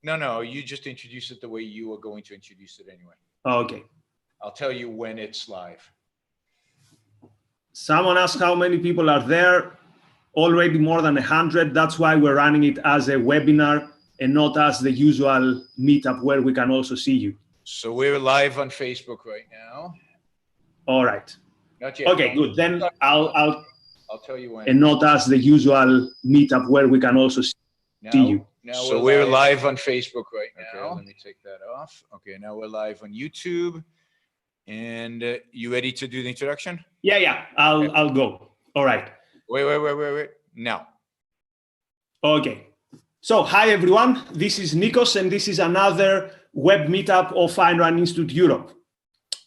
No, you just introduce it the way you are going to introduce it anyway. Okay. I'll tell you when it's live. Someone asked how many people are there. Already more than 100. That's why we're running it as a webinar and not as the usual meetup where we can also see you. So we're live on Facebook right now. All right. Not yet. Okay, good. Then I'll tell you when. And not as the usual meetup where we can also see you. So we're live on Facebook right now. Okay, let me take that off. Okay, now we're live on YouTube. And you ready to do the introduction? Yeah. I'll go. All right. Wait. Now. Okay. So, hi everyone. This is Nikos, and this is another web meetup of Ayn Rand Institute Europe.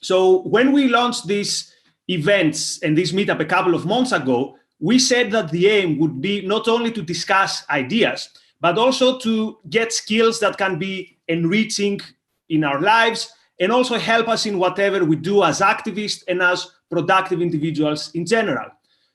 So, when we launched these events and this meetup a couple of months ago, we said that the aim would be not only to discuss ideas, but also to get skills that can be enriching in our lives and also help us in whatever we do as activists and as productive individuals in general.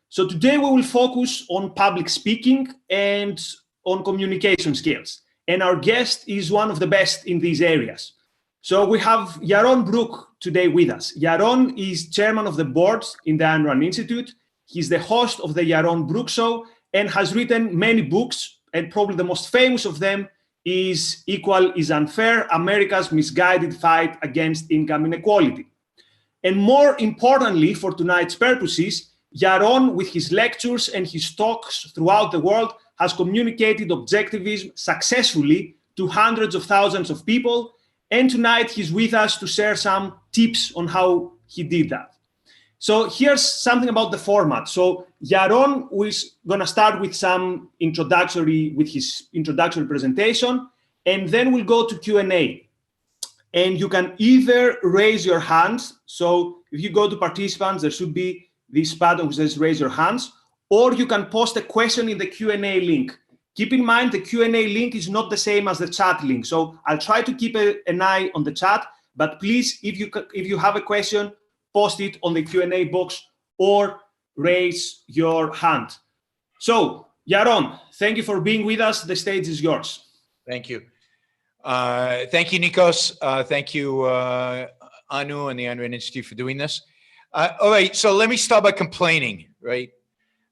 So today we will focus on public speaking and on communication skills. And our guest is one of the best in these areas. So we have Yaron Brook today with us. Yaron is chairman of the board in the Ayn Rand Institute. He's the host of the Yaron Brook Show and has written many books, and probably the most famous of them is Equal is Unfair, America's Misguided Fight Against Income Inequality. And more importantly, for tonight's purposes, Yaron, with his lectures and his talks throughout the world, has communicated objectivism successfully to hundreds of thousands of people. And tonight he's with us to share some tips on how he did that. So here's something about the format. So Yaron is going to start with his introductory presentation, and then we'll go to Q&A. And you can either raise your hands. So if you go to participants, there should be this button which says raise your hands, or you can post a question in the Q&A link. Keep in mind, the Q&A link is not the same as the chat link. So I'll try to keep an eye on the chat, but please, if you have a question, post it on the Q&A box or raise your hand. So Yaron, thank you for being with us. The stage is yours. Thank you. Thank you, Nikos. Thank you, Anu and the Ayn Rand Institute for doing this. All right, so let me start by complaining, right?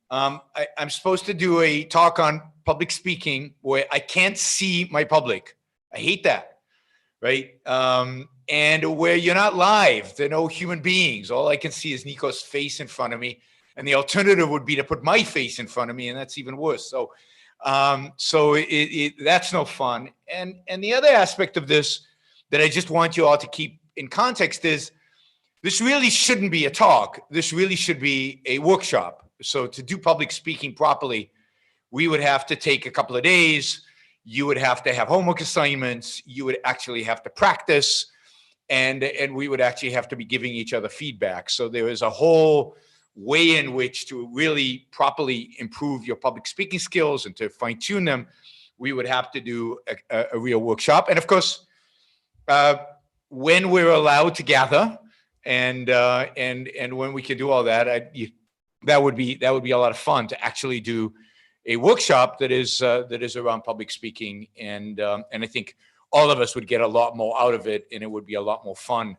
I'm supposed to do a talk on public speaking where I can't see my public. I hate that, right? And where you're not live, there are no human beings. All I can see is Nikos' face in front of me. And the alternative would be to put my face in front of me, and that's even worse. So that's no fun. And the other aspect of this that I just want you all to keep in context is this really shouldn't be a talk. This really should be a workshop. So to do public speaking properly, we would have to take a couple of days. You would have to have homework assignments. You would actually have to practice. And we would actually have to be giving each other feedback. So there is a whole way in which to really properly improve your public speaking skills and to fine tune them. We would have to do a real workshop. And of course, when we're allowed to gather and when we can do all that, that would be a lot of fun to actually do a workshop that is around public speaking. And I think all of us would get a lot more out of it, and it would be a lot more fun.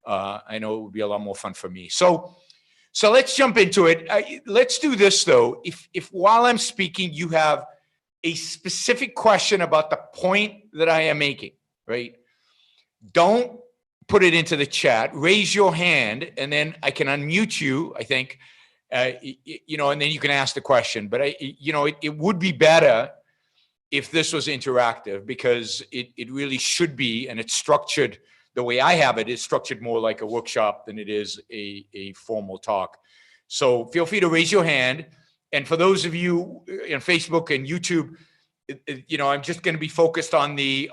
I know it would be a lot more fun for me. So let's jump into it. Let's do this though. If while I'm speaking, you have a specific question about the point that I am making, right? Don't put it into the chat. Raise your hand, and then I can unmute you, I think, and then you can ask the question. But it would be better if this was interactive, because it really should be, and it's structured the way I have it, is structured more like a workshop than it is a formal talk. So feel free to raise your hand. And for those of you on Facebook and YouTube, I'm just going to be focused on the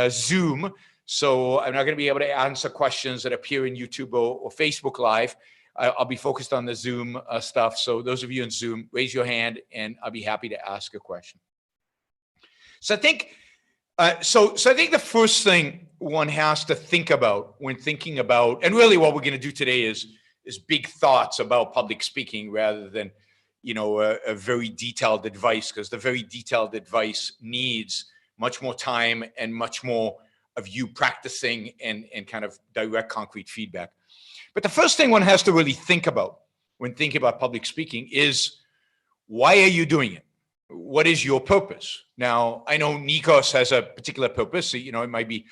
Zoom. So I'm not going to be able to answer questions that appear in YouTube or Facebook Live. I'll be focused on the Zoom stuff. So those of you in Zoom, raise your hand, and I'll be happy to ask a question. So I think, I think the first thing one has to think about when thinking about, and really what we're going to do today is big thoughts about public speaking rather than, a very detailed advice, because the very detailed advice needs much more time and much more of you practicing and kind of direct concrete feedback. But the first thing one has to really think about when thinking about public speaking is, why are you doing it? What is your purpose? Now, I know Nikos has a particular purpose. You know, it might be,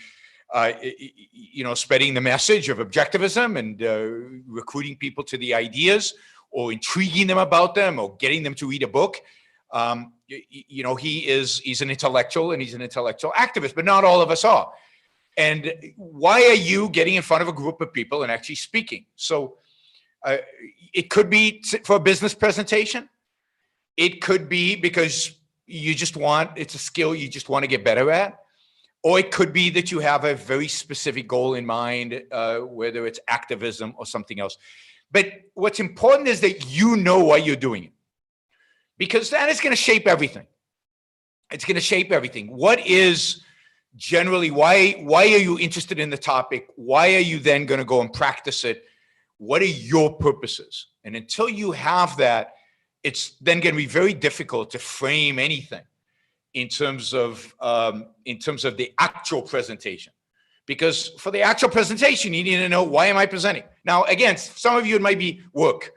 spreading the message of objectivism and recruiting people to the ideas, or intriguing them about them, or getting them to read a book. He's an intellectual, and he's an intellectual activist, but not all of us are. And why are you getting in front of a group of people and actually speaking? So it could be for a business presentation. It could be because it's a skill you just want to get better at. Or it could be that you have a very specific goal in mind, whether it's activism or something else. But what's important is that you know why you're doing it, because that is going to shape everything. It's going to shape everything. What is generally, why are you interested in the topic? Why are you then going to go and practice it? What are your purposes? And until you have that, it's then going to be very difficult to frame anything in terms of the actual presentation. Because for the actual presentation, you need to know, why am I presenting? Now, again, some of you, it might be work.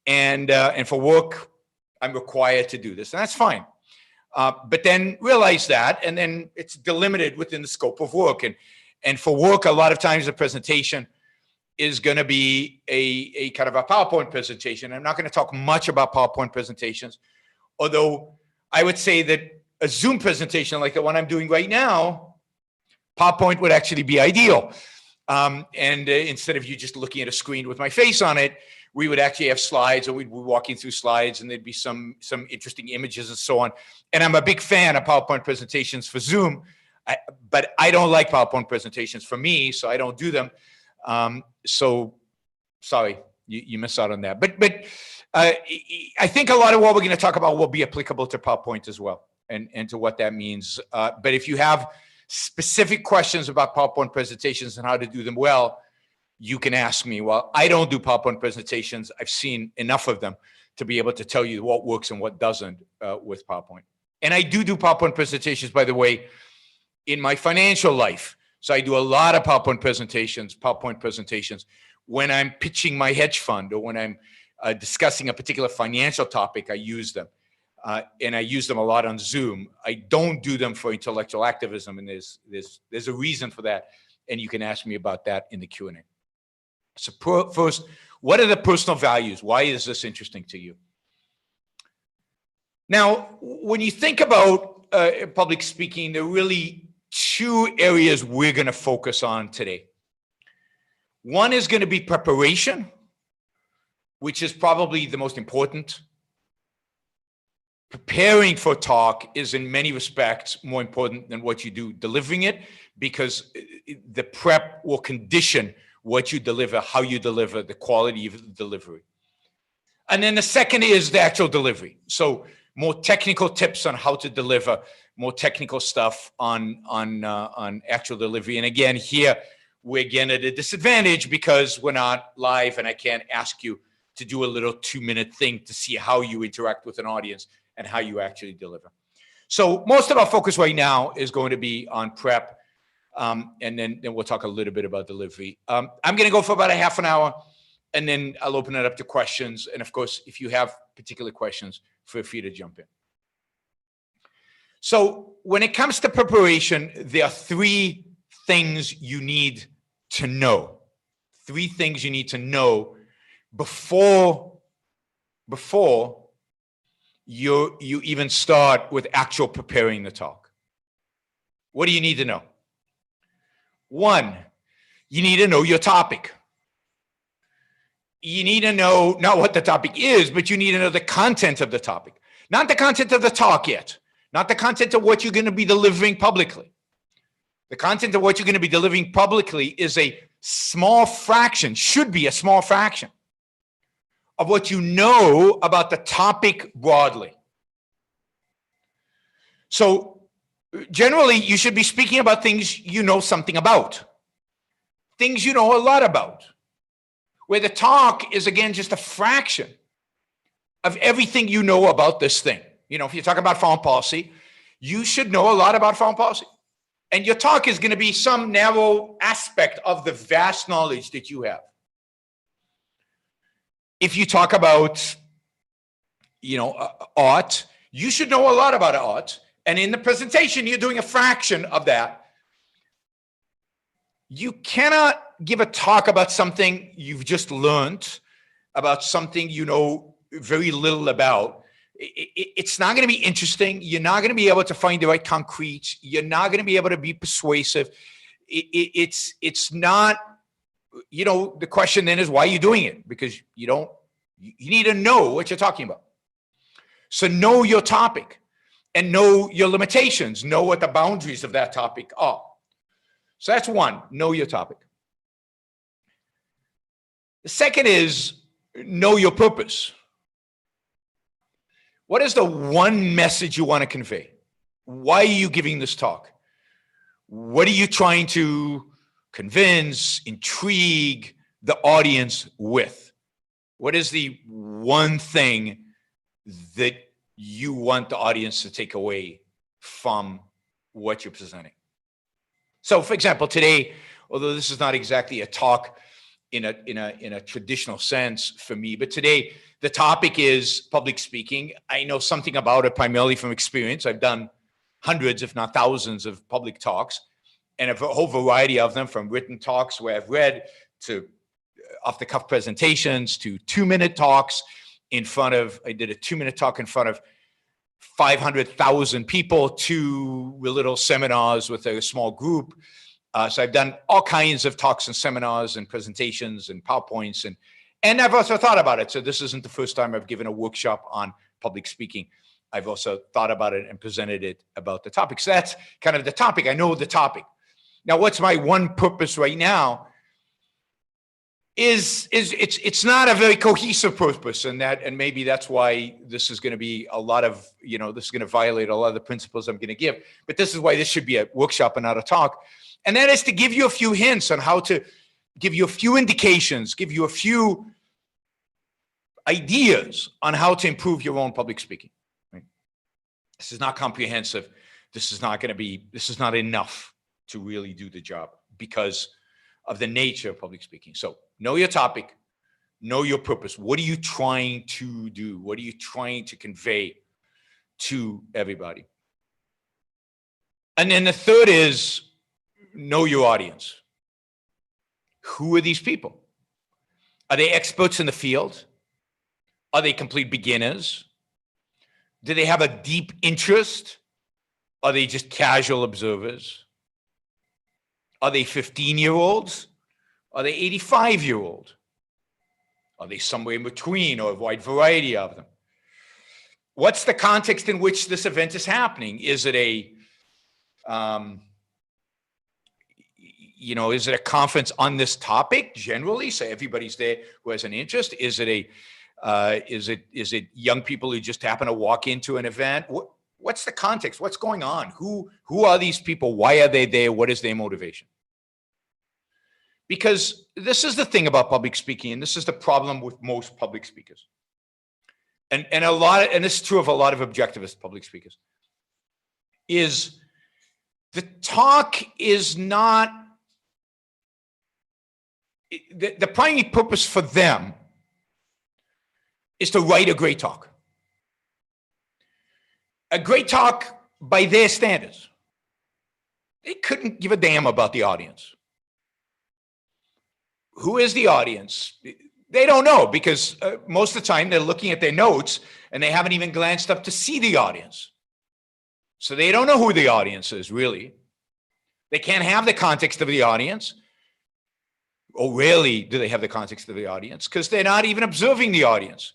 And for work, I'm required to do this, and that's fine. But then realize that, and then it's delimited within the scope of work. And for work, a lot of times the presentation is going to be a kind of a PowerPoint presentation. I'm not going to talk much about PowerPoint presentations, although I would say that a Zoom presentation like the one I'm doing right now, PowerPoint would actually be ideal. Instead of you just looking at a screen with my face on it, we would actually have slides, or we'd be walking through slides, and there'd be some interesting images and so on. And I'm a big fan of PowerPoint presentations for Zoom, but I don't like PowerPoint presentations for me, so I don't do them. So sorry, you miss out on that. But I think a lot of what we're going to talk about will be applicable to PowerPoint as well, and to what that means. But if you have specific questions about PowerPoint presentations and how to do them well, you can ask me. Well, I don't do PowerPoint presentations. I've seen enough of them to be able to tell you what works and what doesn't with PowerPoint. And I do PowerPoint presentations, by the way, in my financial life. So I do a lot of PowerPoint presentations when I'm pitching my hedge fund, or when I'm discussing a particular financial topic. I use them. And I use them a lot on Zoom. I don't do them for intellectual activism, and there's a reason for that, and you can ask me about that in the Q&A. So first, what are the personal values? Why is this interesting to you? Now, when you think about public speaking, there are really two areas we're going to focus on today. One is going to be preparation, which is probably the most important. Preparing for a talk is in many respects more important than what you do delivering it, because the prep will condition what you deliver, how you deliver, the quality of the delivery. And then the second is the actual delivery. So more technical tips on how to deliver, more technical stuff on actual delivery. And again, here we're again at a disadvantage because we're not live, and I can't ask you to do a little 2-minute thing to see how you interact with an audience and how you actually deliver. So most of our focus right now is going to be on prep, and then we'll talk a little bit about delivery. I'm going to go for about a half an hour, and then I'll open it up to questions. And of course, if you have particular questions, feel free to jump in. So when it comes to preparation, there are 3 things you need to know. 3 things you need to know before you even start with actual preparing the talk. What do you need to know? 1, you need to know your topic. You need to know not what the topic is, but you need to know the content of the topic. Not the content of the talk yet. Not the content of what you're going to be delivering publicly. The content of what you're going to be delivering publicly is a small fraction, should be a small fraction, of what you know about the topic broadly. So generally, you should be speaking about things you know something about, things you know a lot about, where the talk is, again, just a fraction of everything you know about this thing. You know, if you're talking about foreign policy, you should know a lot about foreign policy. And your talk is going to be some narrow aspect of the vast knowledge that you have. If you talk about, art, you should know a lot about art. And in the presentation, you're doing a fraction of that. You cannot give a talk about something you've just learned, about something you know very little about. It's not going to be interesting. You're not going to be able to find the right concrete. You're not going to be able to be persuasive. It's not, the question then is, why are you doing it? Because you need to know what you're talking about. So know your topic and know your limitations. Know what the boundaries of that topic are. So that's one, know your topic. The second is know your purpose. What is the one message you want to convey? Why are you giving this talk? What are you trying to convince, intrigue the audience with? What is the one thing that you want the audience to take away from what you're presenting? So, for example, today, although this is not exactly a talk in a traditional sense for me, but today the topic is public speaking. I know something about it primarily from experience. I've done hundreds, if not thousands, of public talks, and a whole variety of them, from written talks where I've read to off-the-cuff presentations to 2-minute talks I did a 2-minute talk in front of 500,000 people, to little seminars with a small group. So I've done all kinds of talks and seminars and presentations and PowerPoints, and I've also thought about it. So this isn't the first time I've given a workshop on public speaking. I've also thought about it and presented it about the topic. So that's kind of the topic. I know the topic. Now, what's my one purpose right now is it's not a very cohesive purpose, and maybe that's why this is going to be a lot of, this is going to violate a lot of the principles I'm going to give. But this is why this should be a workshop and not a talk. And that is to give you a few hints on how to give you a few indications, give you a few ideas on how to improve your own public speaking. Right? This is not comprehensive. This is not enough to really do the job because of the nature of public speaking. So know your topic, know your purpose. What are you trying to do? What are you trying to convey to everybody? And then the third is know your audience. Who are these people? Are they experts in the field? Are they complete beginners? Do they have a deep interest? Are they just casual observers? Are they 15-year-olds? Are they 85-year-old? Are they somewhere in between, or a wide variety of them? What's the context in which this event is happening? Is it a is it a conference on this topic generally, so everybody's there who has an interest? Is it is it young people who just happen to walk into an event? What's the context? What's going on? Who are these people? Why are they there? What is their motivation? Because this is the thing about public speaking, and this is the problem with most public speakers, and this is true of a lot of objectivist public speakers, is the talk is not the primary purpose for them is to write a great talk. A great talk by their standards. They couldn't give a damn about the audience. Who is the audience? They don't know, because most of the time they're looking at their notes and they haven't even glanced up to see the audience. So they don't know who the audience is, really. They can't have the context of the audience. Or rarely do they have the context of the audience, because they're not even observing the audience.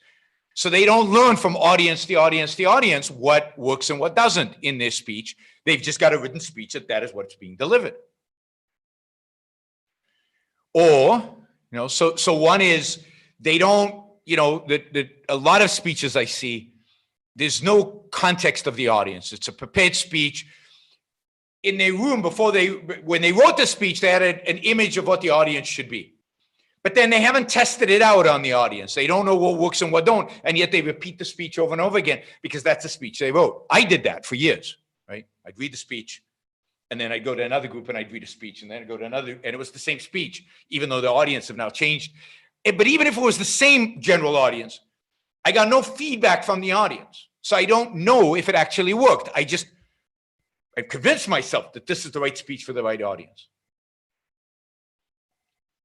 So they don't learn from audience to audience to audience what works and what doesn't in their speech. They've just got a written speech that is what's being delivered. Or, so one is they don't, a lot of speeches I see, there's no context of the audience. It's a prepared speech. In their room when they wrote the speech, they had an image of what the audience should be. But then they haven't tested it out on the audience. They don't know what works and what don't. And yet they repeat the speech over and over again because that's the speech they wrote. I did that for years. right? I'd read the speech, and then I'd go to another group and I'd read a speech, and then I'd go to another, and it was the same speech, even though the audience have now changed. But even if it was the same general audience, I got no feedback from the audience. So I don't know if it actually worked. I convinced myself that this is the right speech for the right audience.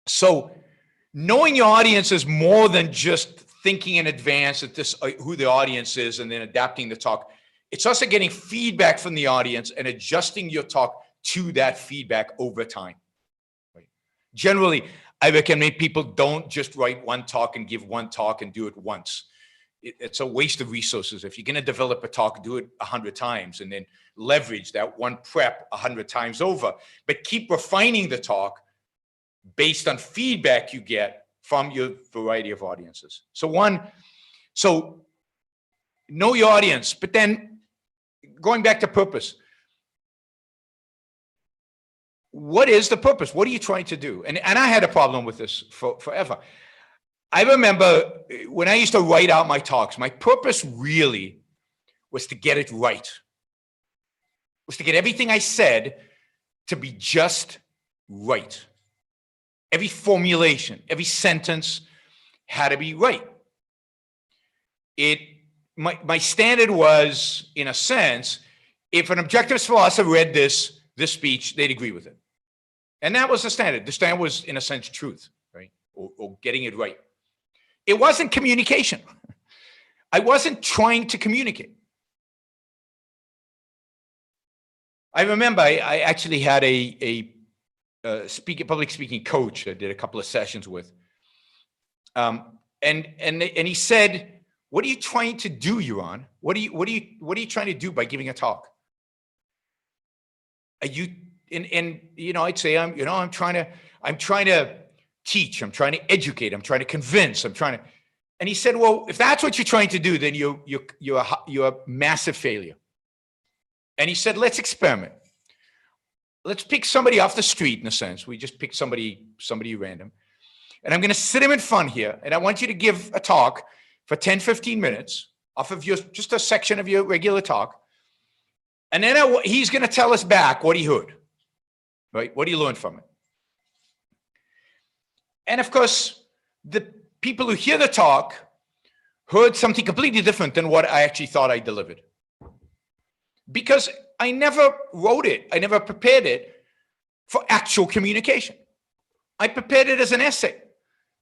So knowing your audience is more than just thinking in advance that this who the audience is and then adapting the talk. It's also getting feedback from the audience and adjusting your talk to that feedback over time. Right? Generally, I recommend people don't just write one talk and give one talk and do it once. It's a waste of resources. If you're going to develop a talk, do it 100 times and then leverage that one prep 100 times over. But keep refining the talk based on feedback you get from your variety of audiences. So know your audience, but then going back to purpose. What is the purpose? What are you trying to do? And I had a problem with this forever. I remember when I used to write out my talks, my purpose really was to get it right. Was to get everything I said to be just right. Every formulation, every sentence had to be right. My standard was, in a sense, if an objectivist philosopher read this speech, they'd agree with it. And that was the standard. The standard was, in a sense, truth, right? Or getting it right. It wasn't communication. I wasn't trying to communicate. I remember I actually had a public speaking coach I did a couple of sessions with. And he said, "What are you trying to do, Yaron? What are you trying to do by giving a talk? Are you?" And I'd say, I'm trying to teach, I'm trying to educate, I'm trying to convince, and he said, "Well, if that's what you're trying to do, then you're a massive failure." And he said, "Let's experiment. Let's pick somebody off the street, in a sense. We just pick somebody random. And I'm going to sit him in front here, and I want you to give a talk for 10, 15 minutes off of just a section of your regular talk. And then he's going to tell us back what he heard, right? What he learned from it." And of course, the people who hear the talk heard something completely different than what I actually thought I delivered. Because I never wrote it. I never prepared it for actual communication. I prepared it as an essay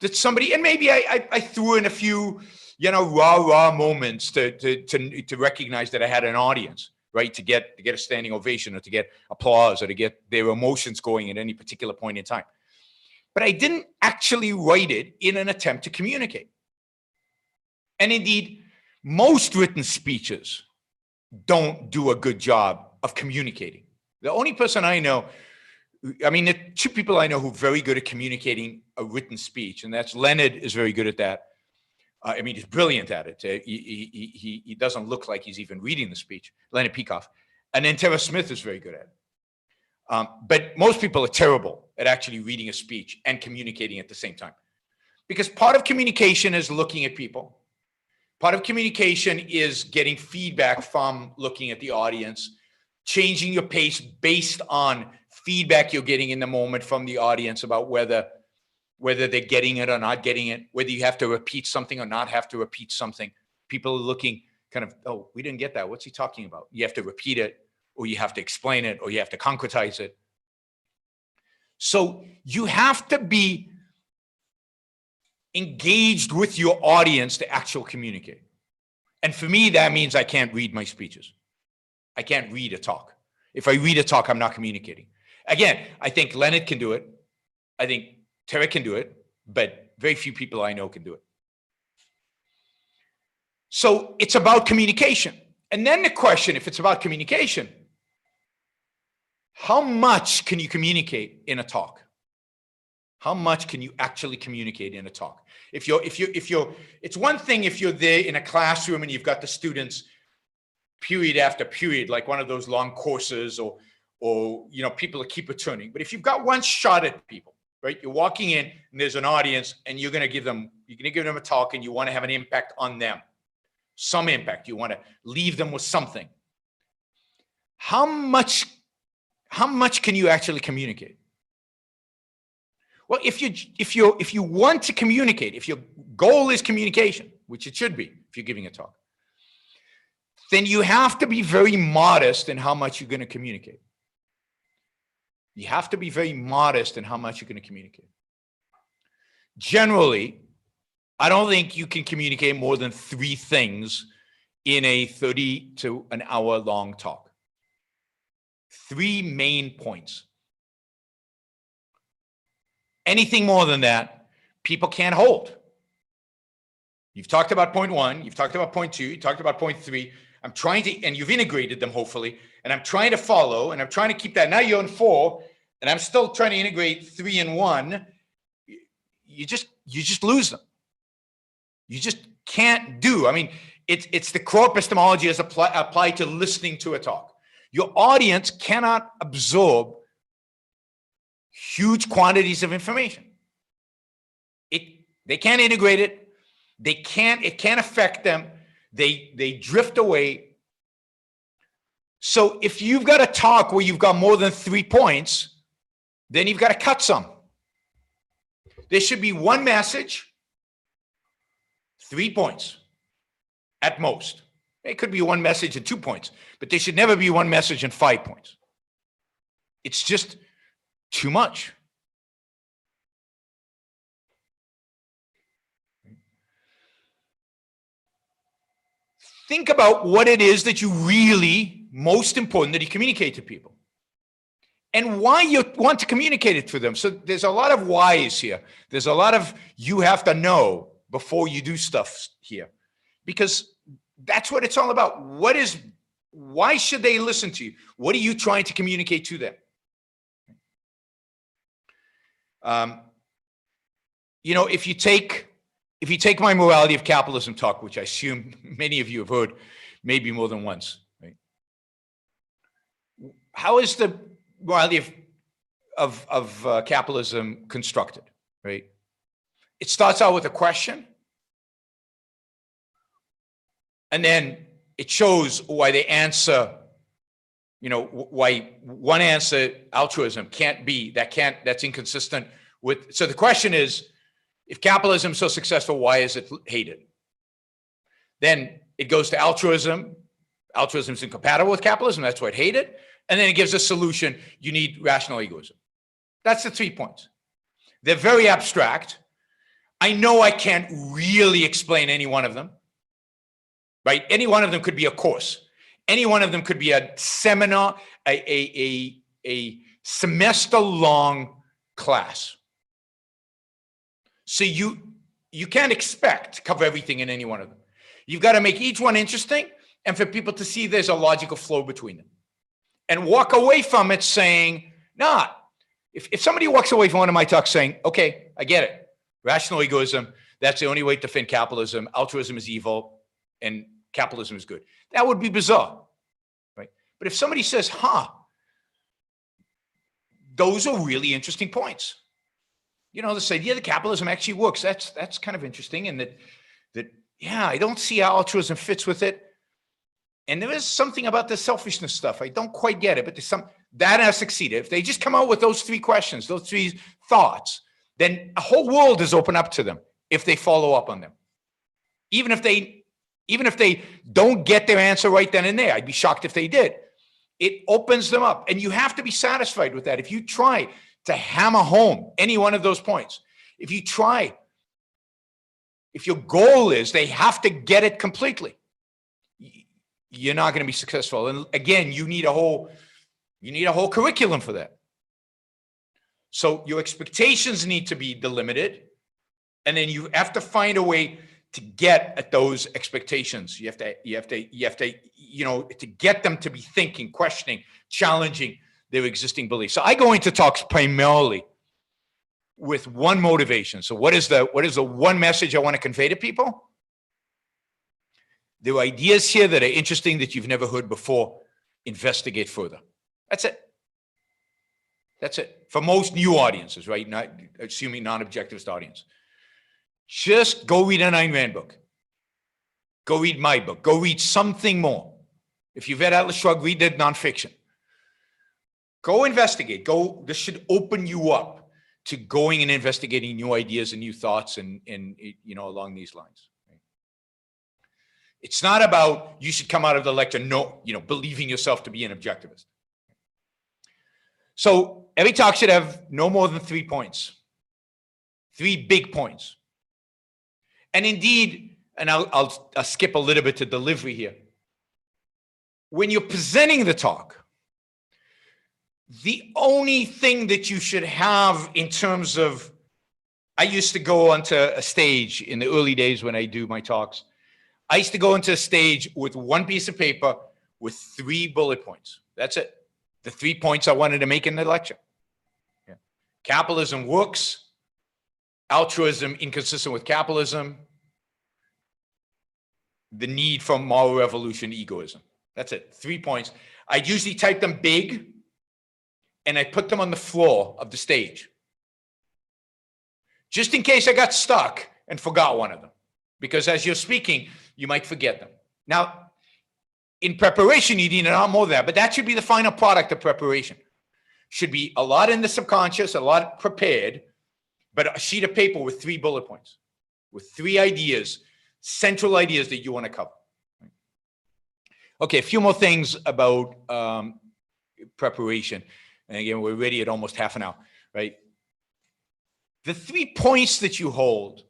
that somebody, and maybe I threw in a few, raw moments to recognize that I had an audience, right? To get a standing ovation or to get applause or to get their emotions going at any particular point in time. But I didn't actually write it in an attempt to communicate. And indeed, most written speeches don't do a good job of communicating. The only person I know, the two people I know who are very good at communicating a written speech, and that's Leonard is very good at that. He's brilliant at it. He doesn't look like he's even reading the speech, Leonard Peikoff. And then Tara Smith is very good at it. But most people are terrible at actually reading a speech and communicating at the same time. Because part of communication is looking at people. Part of communication is getting feedback from looking at the audience, changing your pace based on feedback you're getting in the moment from the audience about whether they're getting it or not getting it, whether you have to repeat something or not have to repeat something. People are looking kind of, "Oh, we didn't get that. What's he talking about?" You have to repeat it, or you have to explain it, or you have to concretize it. So you have to be engaged with your audience to actually communicate. And for me, that means I can't read my speeches. I can't read a talk. If I read a talk, I'm not communicating. Again, I think Leonard can do it. I think Tara can do it, but very few people I know can do it. So it's about communication. And then the question, if it's about communication, how much can you communicate in a talk? How much can you actually communicate in a talk? It's one thing if you're there in a classroom and you've got the students period after period, like one of those long courses or people that keep returning. But if you've got one shot at people, right? You're walking in and there's an audience and you're going to give them a talk and you want to have an impact on them, some impact. You want to leave them with something. how much can you actually communicate? Well, if you want to communicate, if your goal is communication, which it should be if you're giving a talk, then you have to be very modest in how much you're going to communicate. You have to be very modest in how much you're going to communicate. Generally, I don't think you can communicate more than 3 things in a 30 to an hour long talk. 3 main points. Anything more than that, people can't hold. You've talked about point 1, you've talked about point 2, you talked about point 3. I'm trying to, and you've integrated them hopefully, and I'm trying to follow, and I'm trying to keep that. Now you're on 4, and I'm still trying to integrate 3 and 1. You just lose them. You just can't do. I mean, it's the core epistemology as applied to listening to a talk. Your audience cannot absorb huge quantities of information. They can't integrate it. It can't affect them. They drift away. So if you've got a talk where you've got more than 3 points, then you've got to cut some. There should be 1 message, 3 points at most. It could be 1 message and 2 points, but there should never be 1 message and 5 points. It's just too much. Think about what it is that you really, most important, that you communicate to people. And why you want to communicate it to them. So there's a lot of whys here. There's a lot of you have to know before you do stuff here. Because that's what it's all about. Why should they listen to you? What are you trying to communicate to them? If you take my morality of capitalism talk, which I assume many of you have heard maybe more than once, right? How is the morality of capitalism constructed, right? It starts out with a question, and then it shows why the answer, why one answer, altruism, that's inconsistent with. So the question is, if capitalism is so successful, why is it hated? Then it goes to altruism. Altruism is incompatible with capitalism. That's why it hated. And then it gives a solution. You need rational egoism. That's the 3 points. They're very abstract. I know I can't really explain any one of them, right? Any one of them could be a course. Any one of them could be a seminar, a semester-long class. So you can't expect to cover everything in any one of them. You've got to make each one interesting and for people to see there's a logical flow between them. And walk away from it saying, nah, if somebody walks away from one of my talks saying, okay, I get it. Rational egoism, that's the only way to defend capitalism. Altruism is evil and capitalism is good. That would be bizarre, right? But if somebody says, those are really interesting points. This idea that capitalism actually works, that's kind of interesting. And that I don't see how altruism fits with it. And there is something about the selfishness stuff. I don't quite get it, but there's that has succeeded. If they just come out with those 3 questions, those 3 thoughts, then a whole world is open up to them if they follow up on them. Even if they don't get their answer right then and there, I'd be shocked if they did. It opens them up, and you have to be satisfied with that. If you try to hammer home any one of those points, if your goal is they have to get it completely, you're not going to be successful. And again, you need a whole curriculum for that. So your expectations need to be delimited, and then you have to find a way to get at those expectations. You have to to get them to be thinking, questioning, challenging their existing beliefs. So I go into talks primarily with one motivation. So what is the one message I want to convey to people? There are ideas here that are interesting that you've never heard before. Investigate further. That's it. That's it. For most new audiences, right? Not assuming non-objectivist audience. Just go read an Ayn Rand book. Go read my book. Go read something more. If you've read Atlas Shrugged, read the nonfiction. Go investigate. This should open you up to going and investigating new ideas and new thoughts and along these lines. It's not about you should come out of the lecture believing yourself to be an objectivist. So every talk should have no more than 3 points, 3 big points. And indeed, and I'll skip a little bit to delivery here. When you're presenting the talk, the only thing that you should have in terms of, I used to go onto a stage in the early days when I do my talks. I used to go into a stage with 1 piece of paper with 3 bullet points. That's it. The 3 points I wanted to make in the lecture. Yeah. Capitalism works. Altruism inconsistent with capitalism. The need for moral revolution, egoism. That's it. 3 points. I'd usually type them big and I put them on the floor of the stage. Just in case I got stuck and forgot one of them. Because as you're speaking, you might forget them. Now, in preparation, you need a lot more of that, but that should be the final product of preparation. Should be a lot in the subconscious, a lot prepared, but a sheet of paper with 3 bullet points, with 3 ideas, central ideas that you want to cover. Okay, a few more things about preparation. And again, we're already at almost half an hour, right? The 3 points that you hold,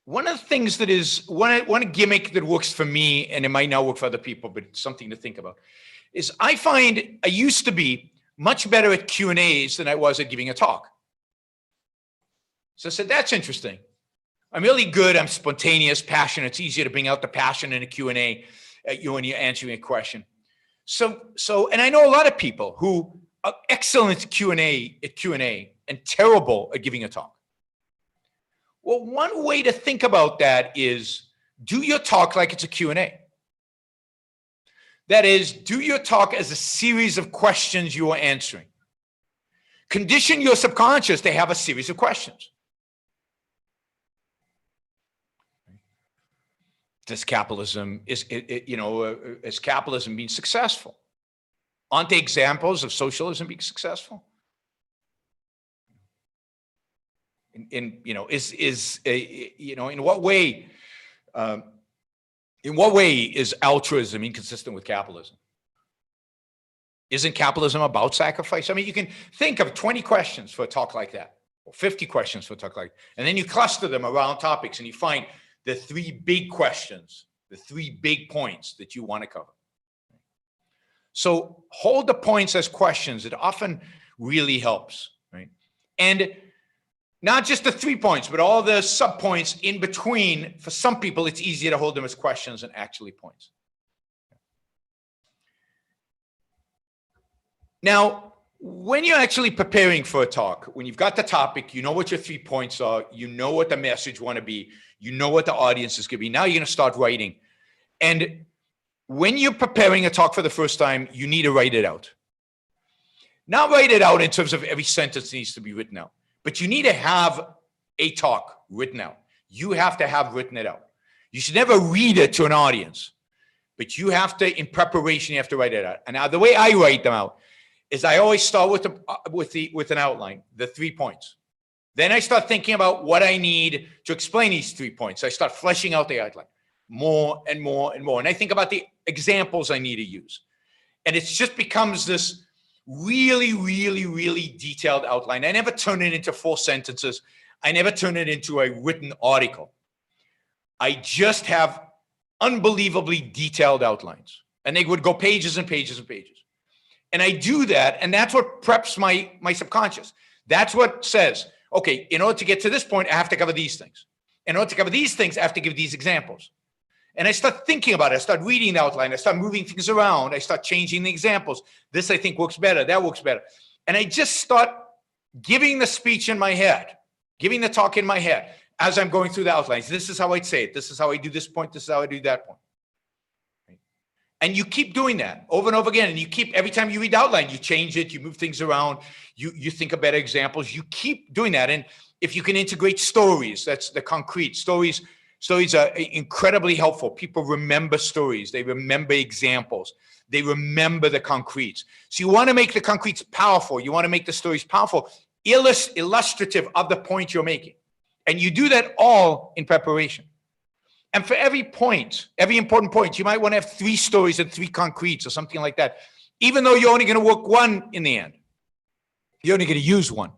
one of the things that is, one gimmick that works for me, and it might not work for other people, but it's something to think about, is I find I used to be much better at Q&As than I was at giving a talk. So I said, that's interesting. I'm really good. I'm spontaneous, passionate. It's easier to bring out the passion in a Q&A when you're answering a question. So, and I know a lot of people who are excellent at Q&A and terrible at giving a talk. Well, one way to think about that is do your talk like it's a Q&A. That is, do your talk as a series of questions you are answering. Condition your subconscious to have a series of questions. Does capitalism, is capitalism being successful? Aren't they examples of socialism being successful? In what way is altruism inconsistent with capitalism? Isn't capitalism about sacrifice? I mean, you can think of 20 questions for a talk like that, or 50 questions for a talk like that, and then you cluster them around topics and you find the 3 big questions, the 3 big points that you want to cover. So hold the points as questions. It often really helps, right? And not just the 3 points, but all the sub-points in between. For some people, it's easier to hold them as questions than actually points. Now, when you're actually preparing for a talk, when you've got the topic, you know what your 3 points are, you know what the message want to be, you know what the audience is going to be. Now you're going to start writing. And when you're preparing a talk for the first time, you need to write it out. Not write it out in terms of every sentence needs to be written out, but you need to have a talk written out. You have to have written it out. You should never read it to an audience, but you have to, in preparation, you have to write it out. And now the way I write them out is I always start with an outline, the 3 points. Then I start thinking about what I need to explain these 3 points. I start fleshing out the outline more and more and more. And I think about the examples I need to use. And it just becomes this really, really, really detailed outline. I never turn it into 4 sentences. I never turn it into a written article. I just have unbelievably detailed outlines. And they would go pages and pages and pages. And I do that, and that's what preps my subconscious. That's what says, okay, in order to get to this point, I have to cover these things. In order to cover these things, I have to give these examples. And I start thinking about it. I start reading the outline. I start moving things around. I start changing the examples. This, I think, works better. That works better. And I just start giving the speech in my head, giving the talk in my head as I'm going through the outlines. This is how I'd say it. This is how I do this point. This is how I do that point. And you keep doing that over and over again. And you keep, every time you read the outline, you change it, you move things around, you think of better examples. You keep doing that. And if you can integrate stories, that's the concrete stories, Stories are incredibly helpful. People remember stories. They remember examples. They remember the concretes. So you want to make the concretes powerful. You want to make the stories powerful, illustrative of the point you're making. And you do that all in preparation. And for every point, every important point, you might want to have 3 stories and 3 concretes or something like that, even though you're only going to work one in the end. You're only going to use one.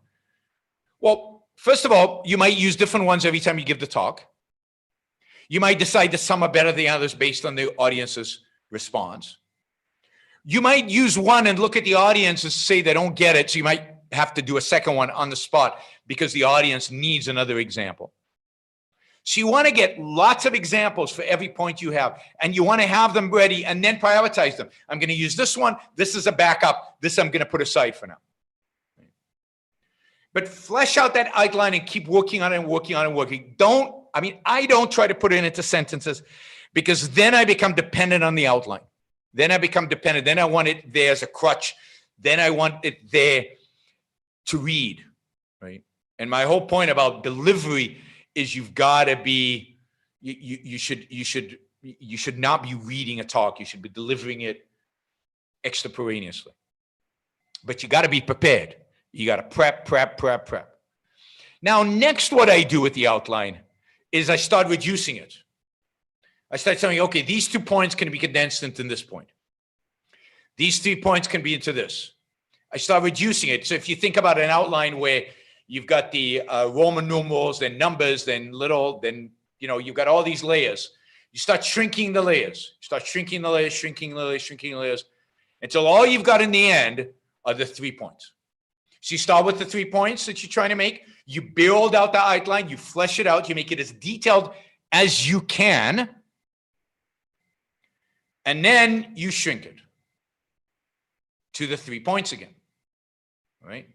Well, first of all, you might use different ones every time you give the talk. You might decide that some are better than others based on the audience's response. You might use one and look at the audience and say they don't get it, so you might have to do a second one on the spot because the audience needs another example. So you want to get lots of examples for every point you have, and you want to have them ready and then prioritize them. I'm going to use this one. This is a backup. This I'm going to put aside for now. But flesh out that outline and keep working on it and working on it and working. I don't try to put it into sentences because then I become dependent on the outline. Then I become dependent. Then I want it there as a crutch. Then I want it there to read, right? And my whole point about delivery is you've got to be, you should not be reading a talk. You should be delivering it extemporaneously. But you got to be prepared. You got to prep. Now, next, what I do with the outline is I start reducing it. I start saying, okay, these 2 points can be condensed into this point. These 3 points can be into this. I start reducing it. So if you think about an outline where you've got the Roman numerals, then numbers, then you've got all these layers. You start shrinking the layers. You start shrinking the layers, until all you've got in the end are the 3 points. So you start with the 3 points that you're trying to make. You build out the outline. You flesh it out. You make it as detailed as you can. And then you shrink it to the 3 points again, right?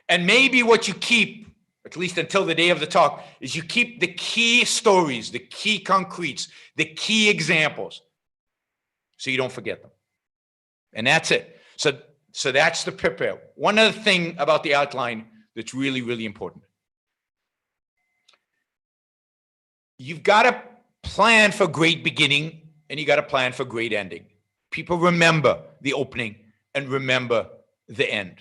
And maybe what you keep, at least until the day of the talk, is you keep the key stories, the key concretes, the key examples, so you don't forget them. And that's it. So that's the prepare. One other thing about the outline that's really, really important. You've got to plan for great beginning and you got to plan for great ending. People remember the opening and remember the end.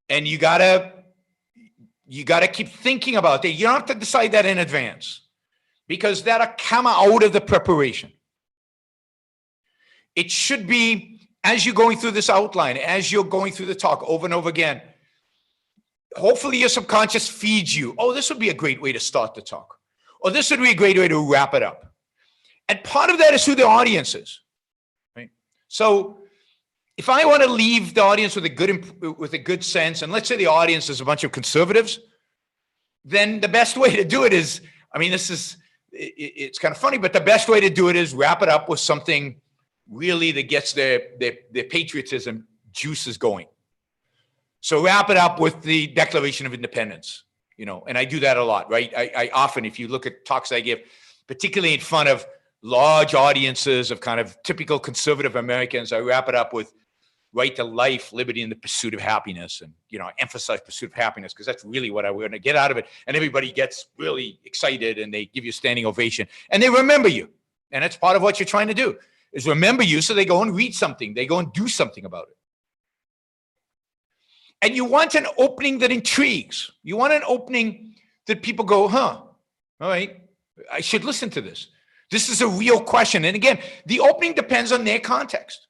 And you got to keep thinking about that. You don't have to decide that in advance because that'll come out of the preparation. It should be as you're going through this outline, as you're going through the talk over and over again. Hopefully your subconscious feeds you, oh, this would be a great way to start the talk. Or this would be a great way to wrap it up. And part of that is who the audience is, right? So if I want to leave the audience with a good sense, and let's say the audience is a bunch of conservatives, then the best way to do it is, it's kind of funny, but the best way to do it is wrap it up with something really that gets their patriotism juices going. So wrap it up with the Declaration of Independence, and I do that a lot, right? I often, if you look at talks I give, particularly in front of large audiences of kind of typical conservative Americans, I wrap it up with right to life, liberty, and the pursuit of happiness. And, emphasize pursuit of happiness because that's really what we're going to get out of it. And everybody gets really excited and they give you a standing ovation and they remember you. And that's part of what you're trying to do is remember you. So they go and read something. They go and do something about it. And you want an opening that intrigues. You want an opening that people go, huh, all right, I should listen to this. This is a real question. And again, the opening depends on their context.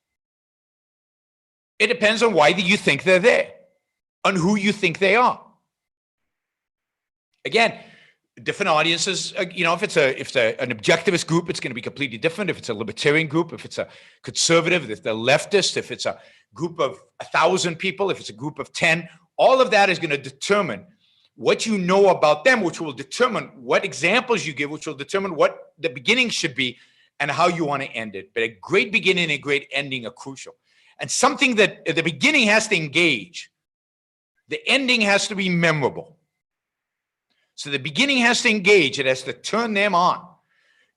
It depends on why you think they're there, on who you think they are. Again, different audiences, if it's an objectivist group, it's going to be completely different. If it's a libertarian group, if it's a conservative, if they're leftist, if it's a group of 1,000 people, if it's a group of 10, all of that is going to determine what you know about them, which will determine what examples you give, which will determine what the beginning should be and how you want to end it. But a great beginning and a great ending are crucial. And something that at the beginning has to engage. The ending has to be memorable. So the beginning has to engage. It has to turn them on.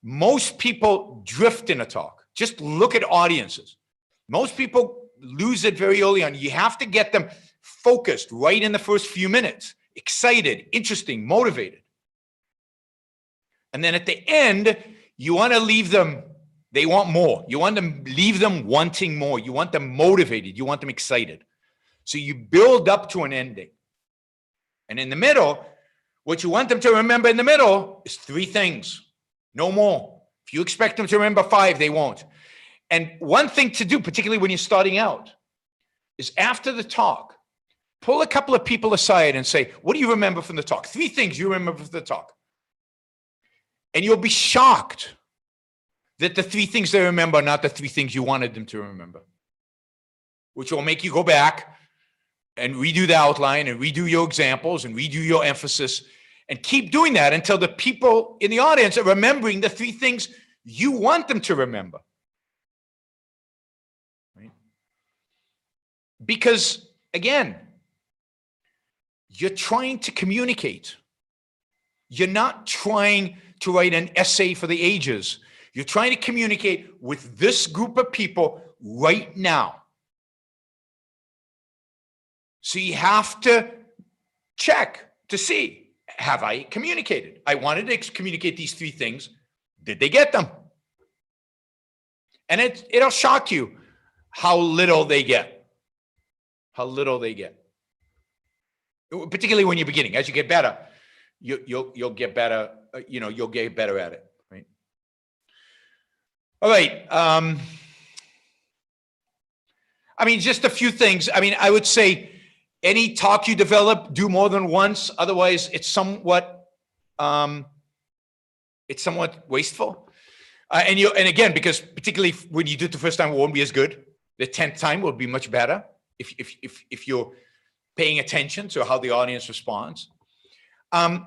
Most people drift in a talk. Just look at audiences. Most people lose it very early on. You have to get them focused right in the first few minutes. Excited, interesting, motivated. And then at the end, you want to leave them, they want more. You want to leave them wanting more. You want them motivated. You want them excited. So you build up to an ending. And in the middle, what you want them to remember in the middle is 3 things, no more. If you expect them to remember 5, they won't. And one thing to do, particularly when you're starting out, is after the talk, pull a couple of people aside and say, what do you remember from the talk? 3 things you remember from the talk. And you'll be shocked that the 3 things they remember are not the 3 things you wanted them to remember, which will make you go back and redo the outline and redo your examples and redo your emphasis and keep doing that until the people in the audience are remembering the 3 things you want them to remember. Right? Because, again, you're trying to communicate. You're not trying to write an essay for the ages. You're trying to communicate with this group of people right now. So you have to check to see, have I communicated? I wanted to communicate these 3 things. Did they get them? And it'll shock you how little they get. How little they get. Particularly when you're beginning. As you get better, you'll get better. You'll get better at it. Right. All right. I mean, just a few things. I mean, I would say any talk you develop, do more than once. Otherwise, it's somewhat wasteful. And again, because particularly when you do it the first time, it won't be as good. The 10th time will be much better if you're paying attention to how the audience responds. Let's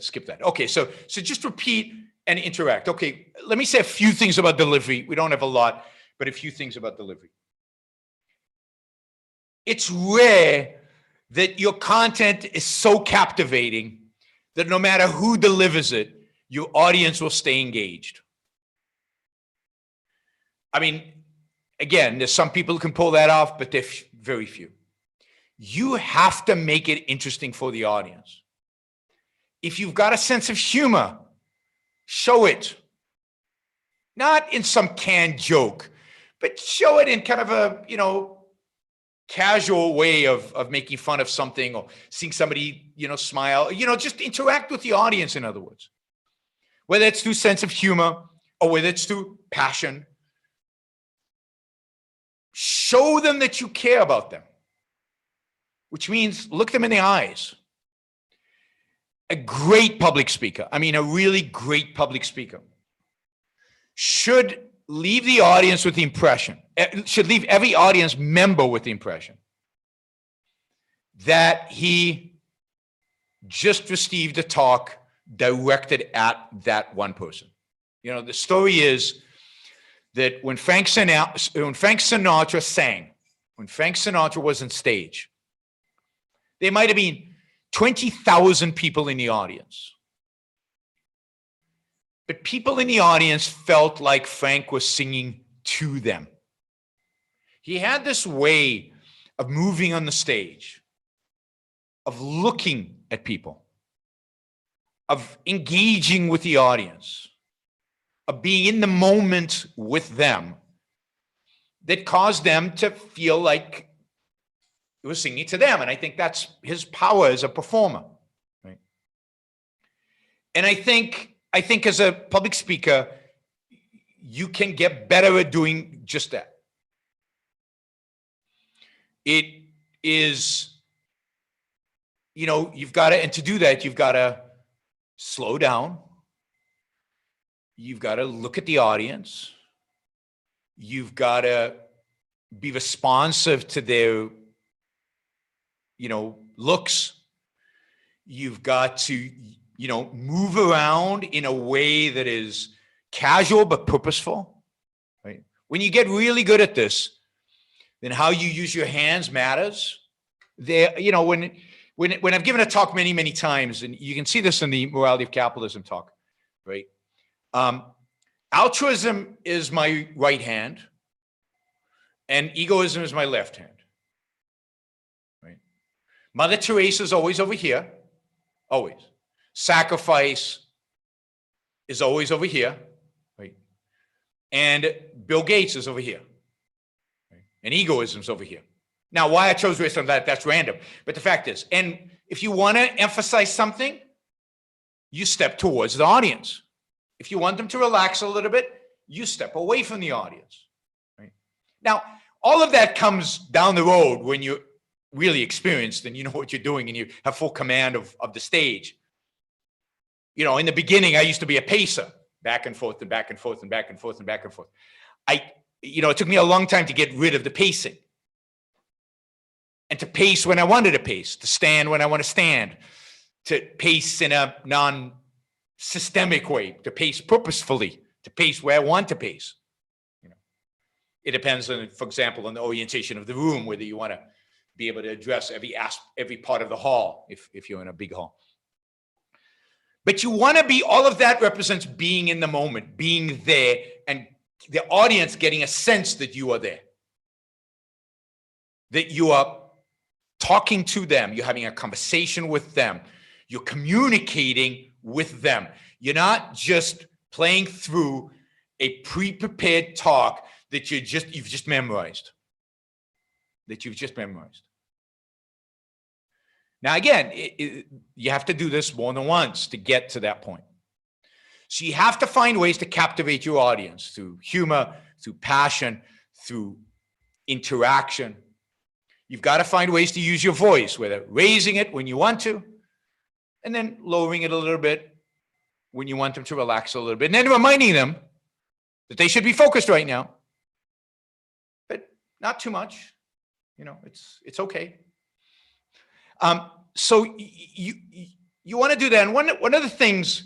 skip that. Okay, so just repeat and interact. Okay, let me say a few things about delivery. We don't have a lot, but a few things about delivery. It's rare that your content is so captivating that no matter who delivers it, your audience will stay engaged. I mean, again, there's some people who can pull that off, but they're very few. You have to make it interesting for the audience. If you've got a sense of humor, show it. Not in some canned joke, but show it in kind of a, casual way of making fun of something or seeing somebody, smile, just interact with the audience, in other words. Whether it's through sense of humor or whether it's through passion. Show them that you care about them, which means look them in the eyes. A great public speaker, a really great public speaker, should leave the audience with the impression, should leave every audience member with the impression that he just received a talk directed at that one person. The story is that when Frank Sinatra sang, when Frank Sinatra was on stage, there might have been 20,000 people in the audience. But people in the audience felt like Frank was singing to them. He had this way of moving on the stage, of looking at people, of engaging with the audience, of being in the moment with them, that caused them to feel like it was singing to them. And I think that's his power as a performer. Right? And I think as a public speaker, you can get better at doing just that. It is, you've got to, and to do that, you've got to slow down. You've got to look at the audience. You've got to be responsive to their, looks. You've got to, move around in a way that is casual but purposeful, right? When you get really good at this, then how you use your hands matters. There, when I've given a talk many, many times, and you can see this in the Morality of Capitalism talk, right? Altruism is my right hand, and egoism is my left hand. Right? Mother Teresa is always over here, always. Sacrifice is always over here, right? And Bill Gates is over here, right? And egoism is over here. Now, why I chose race on that, that's random. But the fact is, and if you want to emphasize something, you step towards the audience. If you want them to relax a little bit, you step away from the audience, right? Now, all of that comes down the road when you're really experienced and you know what you're doing and you have full command of the stage. You know, in the beginning, I used to be a pacer, back and forth and back and forth and back and forth and back and forth. It took me a long time to get rid of the pacing and to pace when I wanted to pace, to stand when I want to stand, to pace in a non-systemic way, to pace purposefully, to pace where I want to pace. You know, it depends on, for example, on the orientation of the room, whether you want to be able to address every part of the hall if you're in a big hall. But you want to be, all of that represents being in the moment, being there, and the audience getting a sense that you are there, that you are talking to them, you're having a conversation with them, you're communicating with them. You're not just playing through a pre-prepared talk that you've just memorized. Now, again, you have to do this more than once to get to that point. So you have to find ways to captivate your audience through humor, through passion, through interaction. You've got to find ways to use your voice, whether raising it when you want to, and then lowering it a little bit when you want them to relax a little bit, and then reminding them that they should be focused right now, but not too much. You know, it's okay. So you want to do that. And one of the things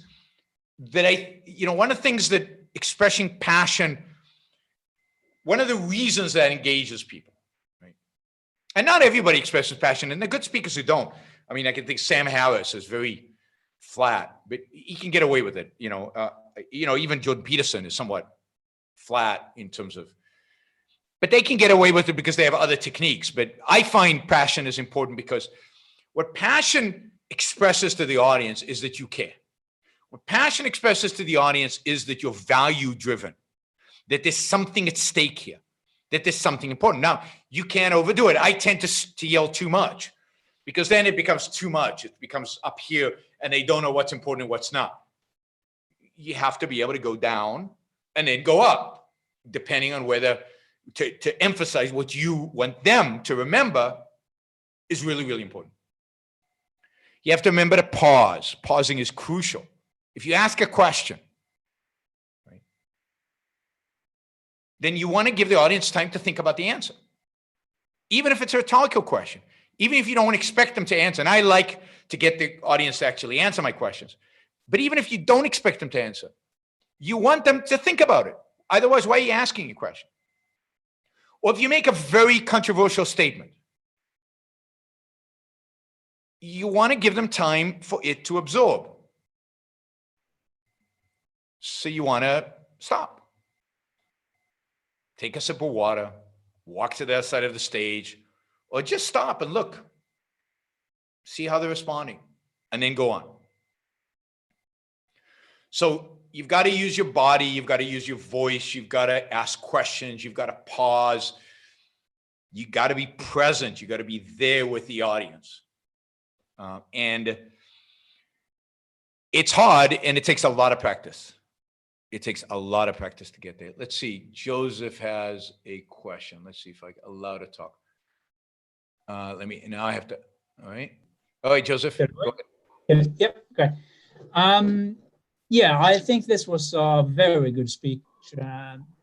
that expressing passion, one of the reasons that engages people, right? And not everybody expresses passion, and the good speakers who don't. I mean, I can think Sam Harris is very flat, but he can get away with it. Even Jordan Peterson is somewhat flat in terms of, but they can get away with it because they have other techniques. But I find passion is important because what passion expresses to the audience is that you care. What passion expresses to the audience is that you're value driven, that there's something at stake here, that there's something important. Now, you can't overdo it. I tend to yell too much because then it becomes too much. It becomes up here and they don't know what's important and what's not. You have to be able to go down and then go up, depending on whether to emphasize what you want them to remember is really, really important. You have to remember to pause. Pausing is crucial. If you ask a question, right, then you want to give the audience time to think about the answer. Even if it's a rhetorical question, even if you don't expect them to answer, and I like to get the audience to actually answer my questions, but even if you don't expect them to answer, you want them to think about it. Otherwise, why are you asking a question? Or if you make a very controversial statement, you want to give them time for it to absorb. So you want to stop. Take a sip of water, walk to the other side of the stage, or just stop and look. See how they're responding, and then go on. So you've got to use your body, you've got to use your voice, you've got to ask questions, you've got to pause. You got to be present, you got to be there with the audience. And it's hard, and it takes a lot of practice. It takes a lot of practice to get there. Let's see. Joseph has a question. Let's see if I can allow to talk. Now I have to, all right. All right, Joseph. Go ahead. Yep. Okay. Yeah, I think this was a very good speech,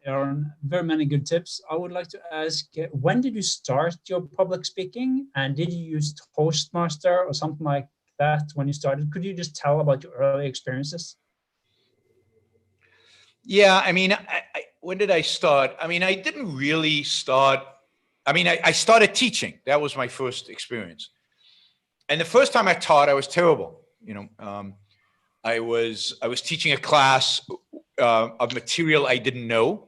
Yaron. Very many good tips. I would like to ask, when did you start your public speaking, and did you use Toastmaster or something like that when you started? Could you just tell about your early experiences? Yeah, I mean, when did I start? I mean, I didn't really start. I mean, I started teaching. That was my first experience. And the first time I taught, I was terrible. I was teaching a class of material I didn't know.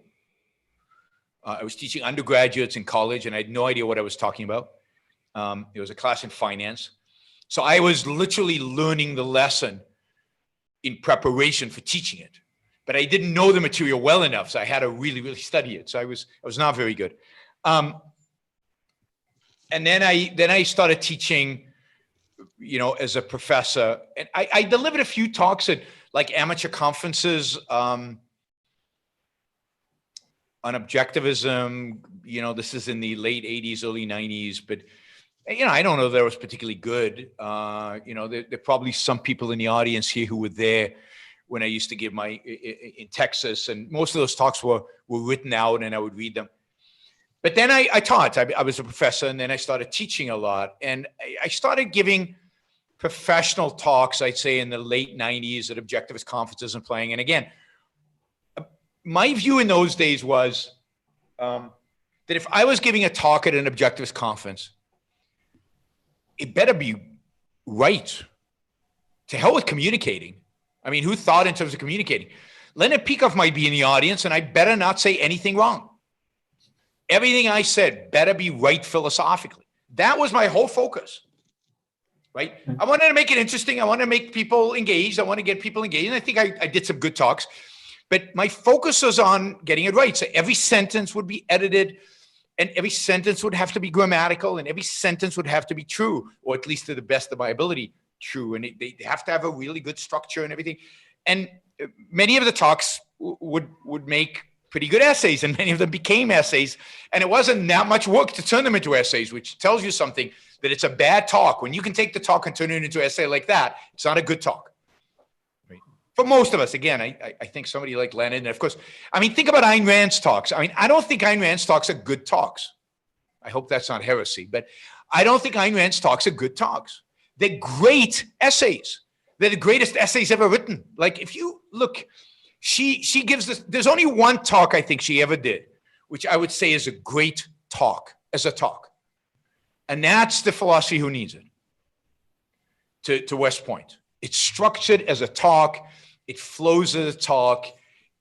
I was teaching undergraduates in college, and I had no idea what I was talking about. It was a class in finance. So I was literally learning the lesson in preparation for teaching it, but I didn't know the material well enough. So I had to really, really study it. So I was not very good. And then I started teaching, as a professor, and I delivered a few talks at like amateur conferences, on objectivism. This is in the late 80s, early 90s, but I don't know that it was particularly good. There are probably some people in the audience here who were there when I used to give in Texas, and most of those talks were written out and I would read them. But then I taught. I was a professor, and then I started teaching a lot, and I started giving professional talks, I'd say in the late 90s at objectivist conferences and playing. And again, my view in those days was that if I was giving a talk at an objectivist conference, it better be right. To hell with communicating. I mean, who thought in terms of communicating? Leonard Peikoff might be in the audience, and I better not say anything wrong. Everything I said better be right philosophically. That was my whole focus, right? I wanted to make it interesting. I wanted to make people engaged. I want to get people engaged. And I think I did some good talks, but my focus was on getting it right. So every sentence would be edited, and every sentence would have to be grammatical, and every sentence would have to be true, or at least to the best of my ability, true. And they have to have a really good structure and everything. And many of the talks would make pretty good essays, and many of them became essays. And it wasn't that much work to turn them into essays, which tells you something, that it's a bad talk. When you can take the talk and turn it into an essay like that, it's not a good talk. Right? For most of us, again, I think somebody like Leonard, and of course, think about Ayn Rand's talks. I don't think Ayn Rand's talks are good talks. I hope that's not heresy, but I don't think Ayn Rand's talks are good talks. They're great essays. They're the greatest essays ever written. Like, if you look, she gives this, there's only one talk I think she ever did, which I would say is a great talk, as a talk. And that's The Philosophy Who Needs It, to West Point. It's structured as a talk. It flows as a talk.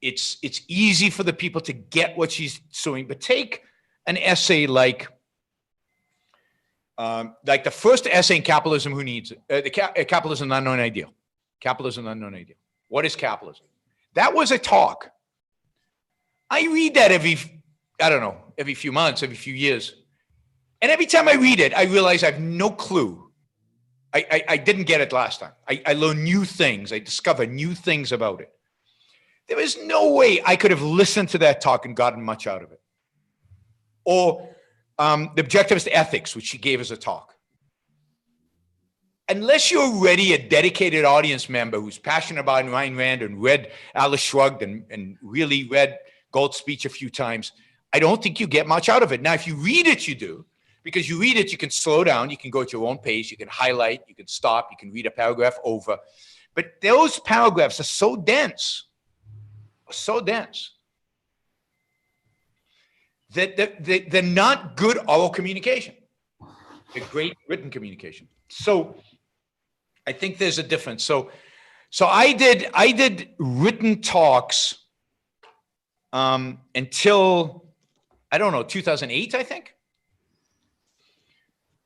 It's easy for the people to get what she's doing. But take an essay like the first essay in Capitalism, Who Needs It? Capitalism, An Unknown Ideal. Capitalism, An Unknown Ideal. What is capitalism? That was a talk. I read that every few months, every few years. And every time I read it, I realize I have no clue. I didn't get it last time. I learn new things. I discover new things about it. There is no way I could have listened to that talk and gotten much out of it. Or the Objectivist Ethics, which she gave as a talk. Unless you're already a dedicated audience member who's passionate about Ayn Rand and read Atlas Shrugged and really read Galt's speech a few times, I don't think you get much out of it. Now, if you read it, you do. Because you read it, you can slow down, you can go at your own pace, you can highlight, you can stop, you can read a paragraph over. But those paragraphs are so dense, that they're not good oral communication. They're great written communication. So I think there's a difference. So I did written talks until, 2008, I think.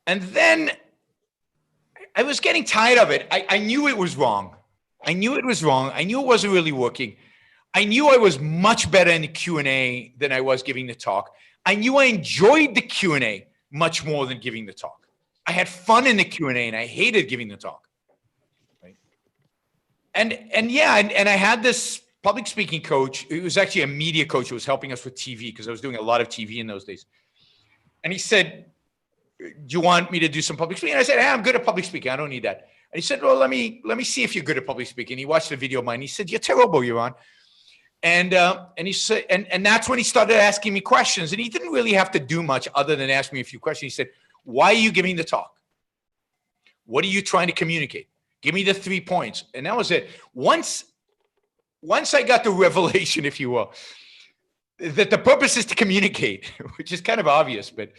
And then I was getting tired of it. I knew it was wrong. I knew it wasn't really working. I knew I was much better in the Q&A than I was giving the talk. I knew I enjoyed the Q&A much more than giving the talk. I had fun in the Q&A, and I hated giving the talk. Right? And I had this public speaking coach. It was actually a media coach who was helping us with TV, because I was doing a lot of TV in those days. And he said, "Do you want me to do some public speaking?" And I said, "Hey, I'm good at public speaking. I don't need that." And he said, "Well, let me see if you're good at public speaking." He watched the video of mine. He said, "You're terrible, Yaron." And he said, and that's when he started asking me questions. And he didn't really have to do much other than ask me a few questions. He said, "Why are you giving the talk? What are you trying to communicate? Give me the 3 points." And that was it. Once I got the revelation, if you will, that the purpose is to communicate, which is kind of obvious, but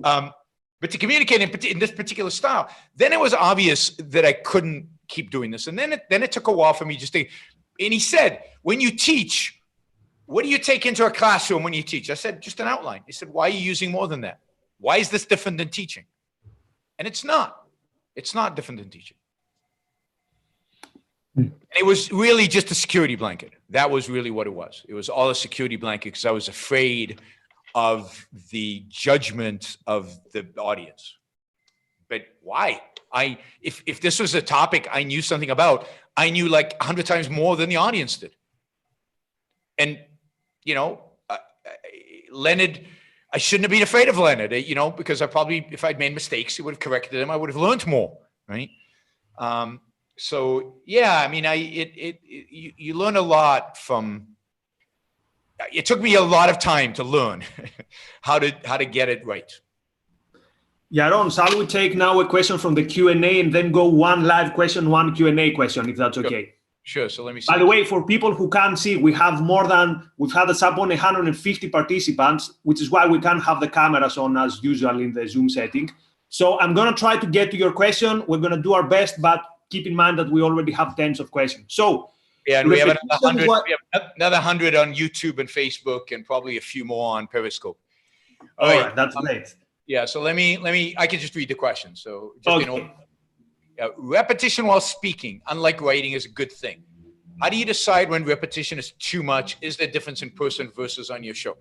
to communicate in this particular style, then it was obvious that I couldn't keep doing this. And then it took a while for me just to. And he said, "When you teach, what do you take into a classroom when you teach?" I said, "Just an outline." He said, "Why are you using more than that? Why is this different than teaching?" And it's not different than teaching. Hmm. It was really just a security blanket. That was really what it was. It was all a security blanket because I was afraid of the judgment of the audience. But why? If this was a topic I knew something about, I knew like 100 times more than the audience did. And, you know, Leonard, I shouldn't have been afraid of Leonard, you know, because I probably, if I'd made mistakes, he would have corrected them. I would have learned more, right? So yeah, I mean, you learn a lot from. It took me a lot of time to learn how to get it right. Yaron, shall we take now a question from the Q&A and then go one live question, one Q&A question, if that's okay? Sure. So let me see. By the way, for people who can't see, we've had a sub on 150 participants, which is why we can't have the cameras on as usual in the Zoom setting. So I'm going to try to get to your question. We're going to do our best, but keep in mind that we already have tens of questions. So yeah, and we have another 100. We have another 100 on YouTube and Facebook, and probably a few more on Periscope. All right, that's great. Yeah, so let me. I can just read the question. So just okay. Repetition while speaking, unlike writing, is a good thing. How do you decide when repetition is too much? Is there a difference in person versus on your show?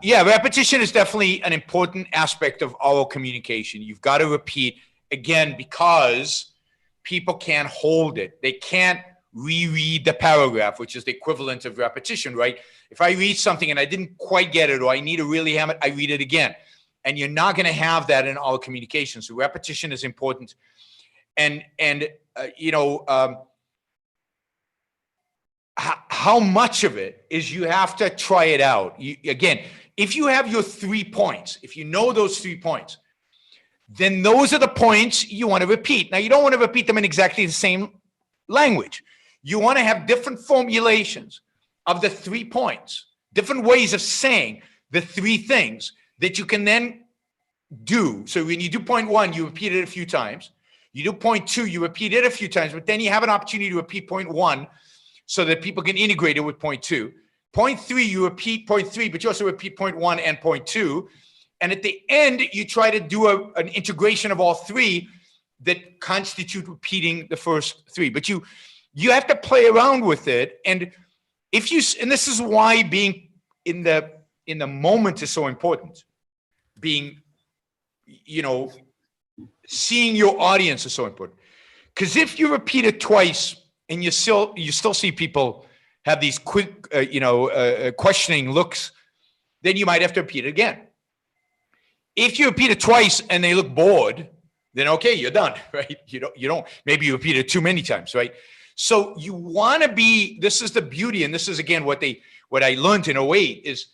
Yeah, repetition is definitely an important aspect of oral communication. You've got to repeat again because people can't hold it. They can't reread the paragraph, which is the equivalent of repetition, right? If I read something and I didn't quite get it, or I need to really have it, I read it again. And you're not going to have that in oral communication. So repetition is important. And you know, how much of it is you have to try it out. Again, if you have your 3 points, if you know those 3 points, then those are the points you want to repeat. Now, you don't want to repeat them in exactly the same language. You want to have different formulations of the 3 points, different ways of saying the 3 things that you can then do. So when you do point 1, you repeat it a few times. You do point 2, you repeat it a few times, but then you have an opportunity to repeat point 1 so that people can integrate it with point 2. Point 3, you repeat point 3, but you also repeat point 1 and point 2. And at the end, you try to do an integration of all 3 that constitute repeating the first 3. But you have to play around with it. And and this is why being in the moment is so important. Being, you know, seeing your audience is so important. Because if you repeat it twice and you still see people have these quick, questioning looks, then you might have to repeat it again. If you repeat it twice and they look bored, then okay, you're done, right? You don't, maybe you repeat it too many times, right? So you want to be, this is the beauty, and this is again what I learned in 08 is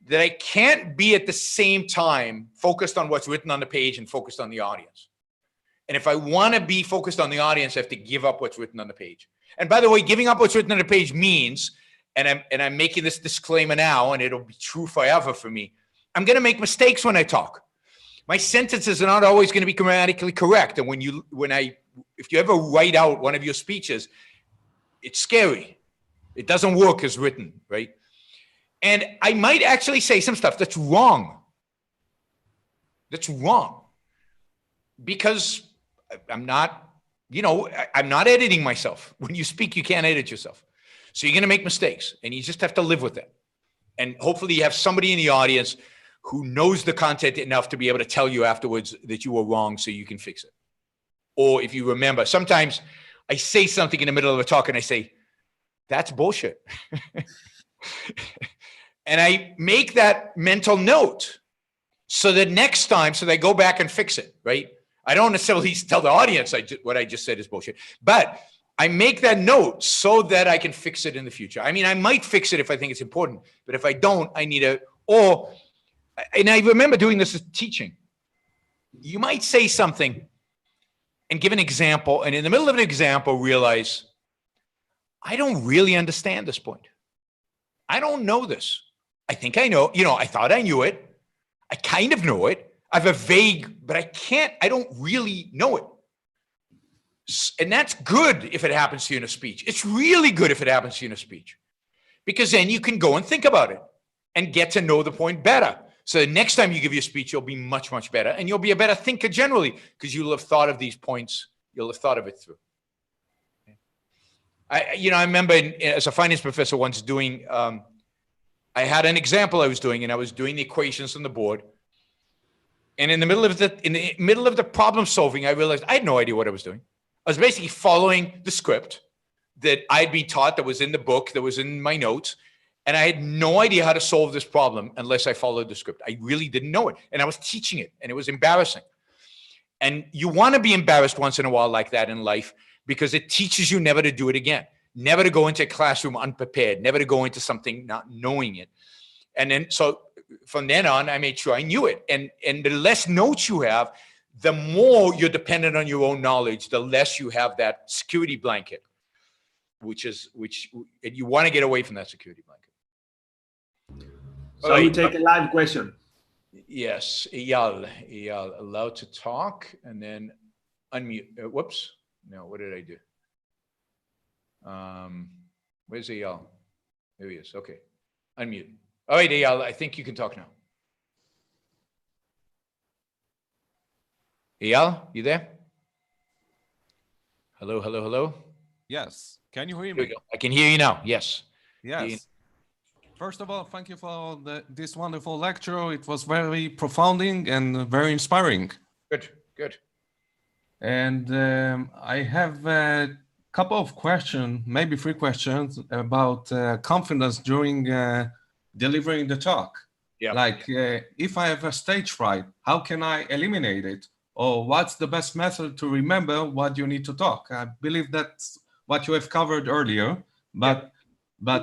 that I can't be at the same time focused on what's written on the page and focused on the audience. And if I want to be focused on the audience, I have to give up what's written on the page. And by the way, giving up what's written on the page means, and I'm making this disclaimer now, and it'll be true forever for me, I'm going to make mistakes when I talk. My sentences are not always going to be grammatically correct. And if you ever write out one of your speeches, it's scary. It doesn't work as written, right? And I might actually say some stuff that's wrong. That's wrong. Because I'm not editing myself. When you speak, you can't edit yourself. So you're going to make mistakes, and you just have to live with it. And hopefully you have somebody in the audience who knows the content enough to be able to tell you afterwards that you were wrong so you can fix it. Or if you remember, sometimes I say something in the middle of a talk and I say, that's bullshit. And I make that mental note so that next time, so they go back and fix it, right? I don't necessarily tell the audience what I just said is bullshit, but I make that note so that I can fix it in the future. I mean, I might fix it if I think it's important, but if I don't, I need and I remember doing this as teaching. You might say something and give an example, and in the middle of an example, realize, I don't really understand this point. I don't know this. I think I know, I thought I knew it. I kind of know it. I have a vague, but I don't really know it. And that's good if it happens to you in a speech. It's really good if it happens to you in a speech, because then you can go and think about it and get to know the point better. So the next time you give your speech, you'll be much, much better. And you'll be a better thinker generally because you'll have thought of these points. You'll have thought of it through. I remember as a finance professor once doing, I had an example I was doing, and I was doing the equations on the board. And in the middle of the problem solving, I realized I had no idea what I was doing. I was basically following the script that I'd been taught, that was in the book, that was in my notes. And I had no idea how to solve this problem unless I followed the script. I really didn't know it. And I was teaching it, and it was embarrassing. And you want to be embarrassed once in a while like that in life, because it teaches you never to do it again, never to go into a classroom unprepared, never to go into something not knowing it. And then, so from then on, I made sure I knew it. And the less notes you have, the more you're dependent on your own knowledge, the less you have that security blanket, which you want to get away from that security blanket. So we take a live question. Yes, Eyal, allowed to talk, and then unmute. Whoops. No, what did I do? Where's Eyal? There he is. Okay. Unmute. All right, Eyal, I think you can talk now. Eyal, you there? Hello, hello, hello. Yes. Can you hear Here we me? go. I can hear you now. Yes. Yes. First of all, thank you for this wonderful lecture. It was very profounding and very inspiring. Good, good. And I have a couple of questions, maybe 3 questions about confidence during delivering the talk. Yeah. Like if I have a stage fright, how can I eliminate it? Or what's the best method to remember what you need to talk? I believe that's what you have covered earlier, but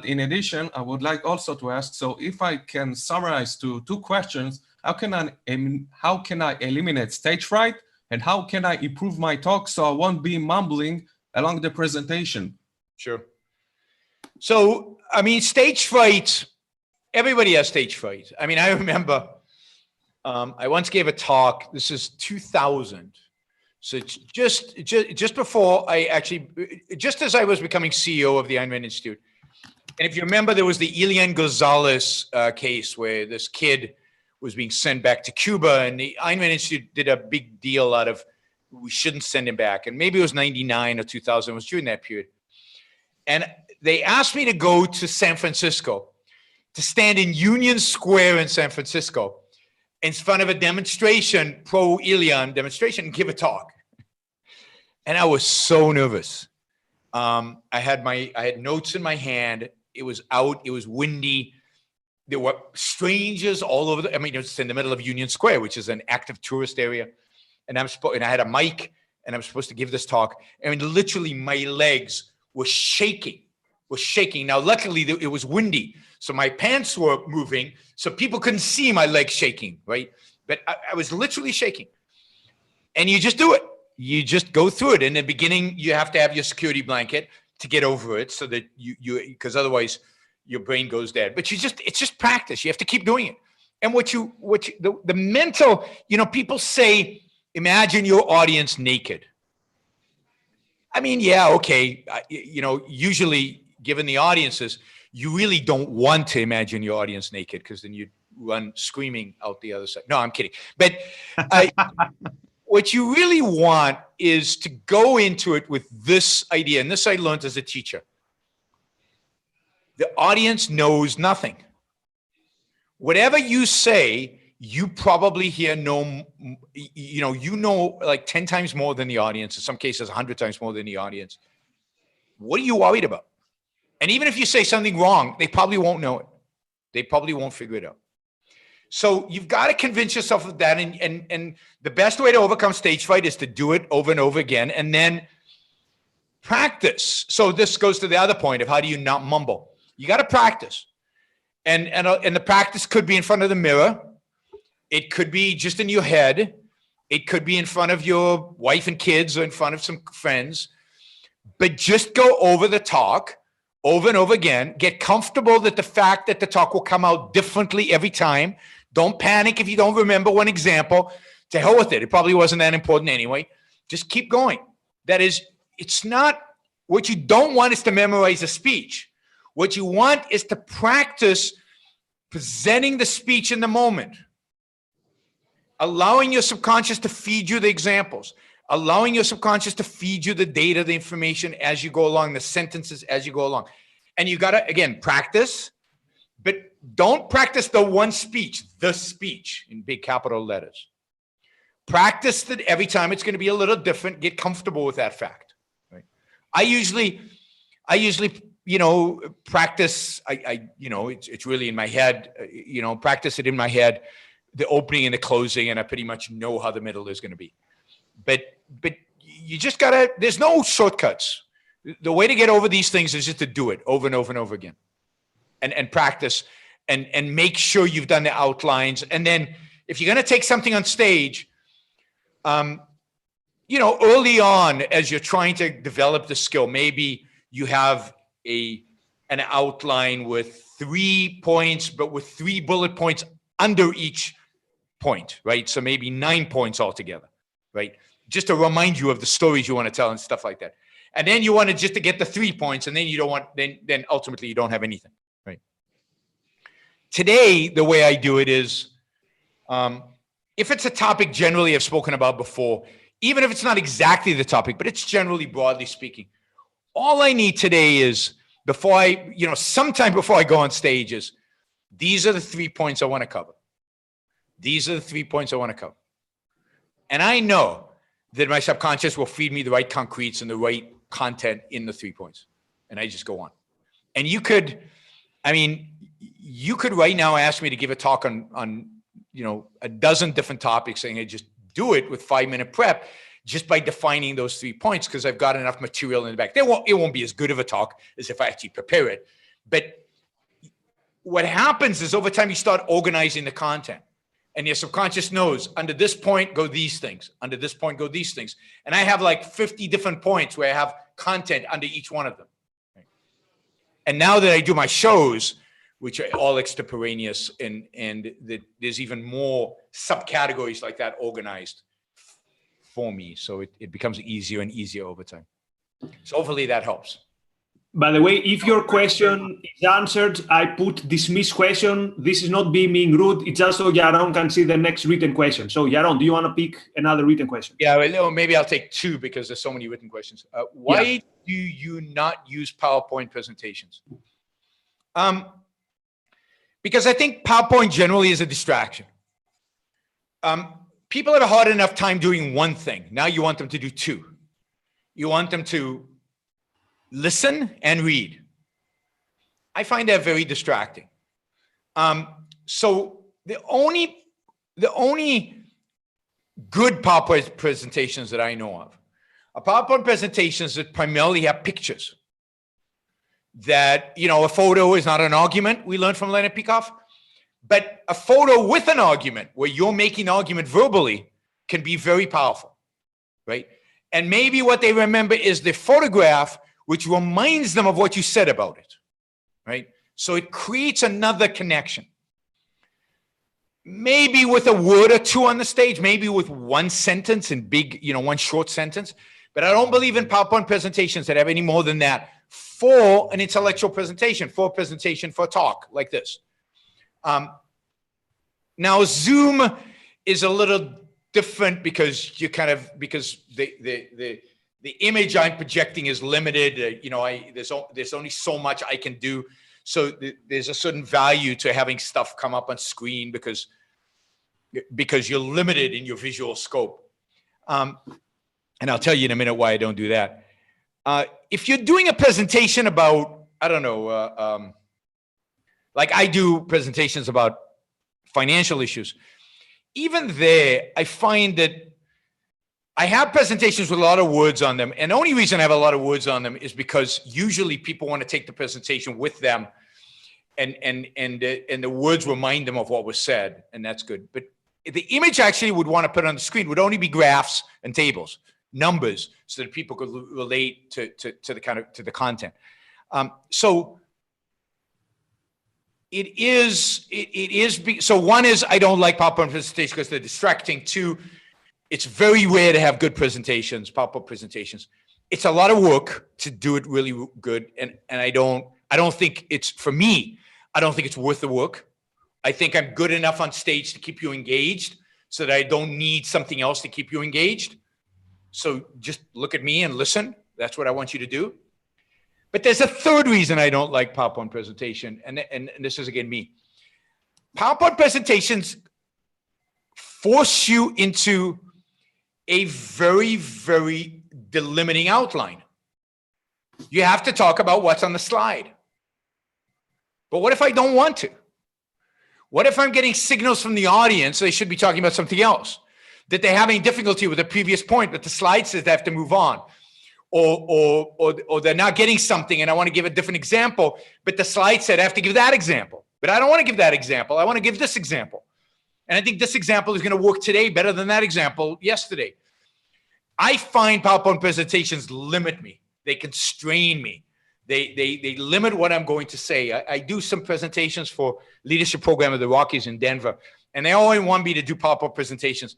in addition, I would like also to ask, so if I can summarize to 2 questions, how can I eliminate stage fright, and how can I improve my talk so I won't be mumbling along the presentation? Sure. So, I mean, stage fright, everybody has stage fright. I mean, I remember I once gave a talk, this is 2000. So it's just before I actually, just as I was becoming CEO of the Ayn Rand Institute. And if you remember, there was the Elian Gonzalez case where this kid was being sent back to Cuba, and the Ayn Rand Institute did a big deal out of, we shouldn't send him back. And maybe it was 99 or 2000, it was during that period. And they asked me to go to San Francisco, to stand in Union Square in San Francisco in front of a demonstration, pro-Elian demonstration, and give a talk. And I was so nervous. I had notes in my hand. It was out, it was windy. There were strangers all over it was in the middle of Union Square, which is an active tourist area. And I had a mic, and I'm supposed to give this talk. And literally my legs were shaking. Now, luckily it was windy, so my pants were moving, so people couldn't see my legs shaking, right? But I was literally shaking. And you just do it. You just go through it. In the beginning, you have to have your security blanket to get over it, so that because otherwise your brain goes dead. But it's just practice. You have to keep doing it. And the mental, people say, imagine your audience naked. I mean, yeah, okay. Usually given the audiences, you really don't want to imagine your audience naked, because then you run screaming out the other side. No, I'm kidding. But what you really want is to go into it with this idea, and this I learned as a teacher. The audience knows nothing. Whatever you say, you probably know like 10 times more than the audience, in some cases 100 times more than the audience. What are you worried about? And even if you say something wrong, they probably won't know it. They probably won't figure it out. So you've got to convince yourself of that. And the best way to overcome stage fright is to do it over and over again, and then practice. So this goes to the other point of how do you not mumble? You got to practice. And the practice could be in front of the mirror. It could be just in your head. It could be in front of your wife and kids, or in front of some friends. But just go over the talk over and over again. Get comfortable that the fact that the talk will come out differently every time. Don't panic if you don't remember one example. To hell with it. It probably wasn't that important anyway. Just keep going. That is, it's not, what you don't want is to memorize a speech. What you want is to practice presenting the speech in the moment. allowing your subconscious to feed you the examples, allowing your subconscious to feed you the data, the information as you go along, the sentences as you go along. And you got to, again, practice, but don't practice the one speech, the speech in big capital letters. Practice that every time it's going to be a little different. Get comfortable with that fact. Right? I usually, practice. It's really in my head. Practice it in my head, the opening and the closing, and I pretty much know how the middle is going to be. But you just gotta. There's no shortcuts. The way to get over these things is just to do it over and over and over again, and practice, and make sure you've done the outlines. And then if you're going to take something on stage, early on as you're trying to develop the skill, maybe you have an outline with 3 points, but with 3 bullet points under each point, right? So maybe 9 points altogether, right? Just to remind you of the stories you want to tell and stuff like that. And then you want to just to get the 3 points, and then you don't want, then ultimately you don't have anything, right? Today, the way I do it is, if it's a topic generally I've spoken about before, even if it's not exactly the topic, but it's generally broadly speaking, all I need today is sometime before I go on stage is, these are the 3 points I want to cover. These are the 3 points I want to cover. And I know that my subconscious will feed me the right concretes and the right content in the 3 points. And I just go on. And you could right now ask me to give a talk on a dozen different topics, saying I just do it with 5-minute prep just by defining those 3 points, because I've got enough material in the back. It won't be as good of a talk as if I actually prepare it. But what happens is over time you start organizing the content, and your subconscious knows under this point go these things, under this point go these things. And I have like 50 different points where I have content under each one of them. And now that I do my shows, which are all extemporaneous, and there's even more subcategories like that organized for me. So it becomes easier and easier over time. So hopefully that helps. By the way, if your question is answered, I put dismiss question. This is not being rude. It's just so Yaron can see the next written question. So Yaron, do you want to pick another written question? Yeah, well, maybe I'll take 2 because there's so many written questions. Why do you not use PowerPoint presentations? Because I think PowerPoint generally is a distraction. People have a hard enough time doing one thing. Now you want them to do 2. You want them to listen and read. I find that very distracting. So the only good PowerPoint presentations that I know of are PowerPoint presentations that primarily have pictures. That, a photo is not an argument, we learned from Leonard Peikoff, but a photo with an argument where you're making an argument verbally can be very powerful, right? And maybe what they remember is the photograph, which reminds them of what you said about it, right? So it creates another connection. Maybe with a word or 2 on the stage, maybe with one sentence and one short sentence, but I don't believe in PowerPoint presentations that have any more than that for an intellectual presentation, for a presentation, for a talk like this. Now Zoom is a little different because the image I'm projecting is limited. There's only so much I can do. So there's a certain value to having stuff come up on screen because you're limited in your visual scope. And I'll tell you in a minute why I don't do that. If you're doing a presentation about, like I do presentations about financial issues, even there, I find that I have presentations with a lot of words on them. And the only reason I have a lot of words on them is because usually people want to take the presentation with them and the words remind them of what was said, and that's good. But the image actually would want to put on the screen would only be graphs and tables, numbers, so that people could relate to the content. So so one is I don't like PowerPoint presentations because they're distracting. 2, it's very rare to have good presentations, PowerPoint presentations. It's a lot of work to do it really good, and I don't think it's, for me, I don't think it's worth the work. I think I'm good enough on stage to keep you engaged. so that I don't need something else to keep you engaged. So just look at me and listen. That's what I want you to do. But there's a third reason I don't like PowerPoint presentation, and this is again me. PowerPoint presentations force you into a very, very delimiting outline. You have to talk about what's on the slide. But what if I don't want to? What if I'm getting signals from the audience they should be talking about something else? That they're having difficulty with the previous point, but the slide says they have to move on. Or they're not getting something and I want to give a different example, but the slide said I have to give that example. But I don't want to give that example. I want to give this example. And I think this example is going to work today better than that example yesterday. I find PowerPoint presentations limit me. They constrain me. They limit what I'm going to say. I do some presentations for leadership program of the Rockies in Denver, and they always want me to do PowerPoint presentations.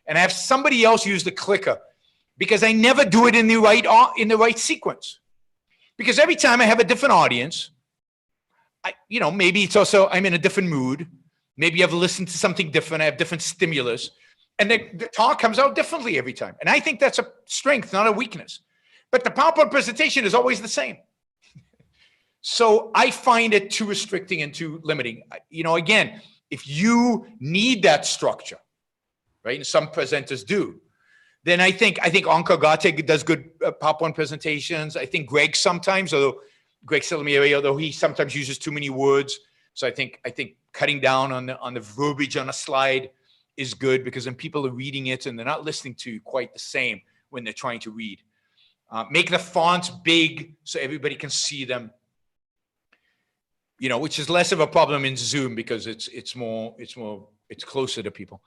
And I have somebody else use the clicker because I never do it in the right sequence. Because every time I have a different audience, maybe it's also I'm in a different mood. Maybe I've listened to something different. I have different stimulus. And the talk comes out differently every time. And I think that's a strength, not a weakness. But the PowerPoint presentation is always the same. So I find it too restricting and too limiting. Again, if you need that structure, right, and some presenters do, then I think Anka Gate does good PowerPoint presentations. I think Greg sometimes, Greg Silamieri, although he sometimes uses too many words. So I think cutting down on the verbiage on a slide is good, because then people are reading it and they're not listening to you quite the same when they're trying to read. Make the fonts big so everybody can see them. Which is less of a problem in Zoom because it's closer to people.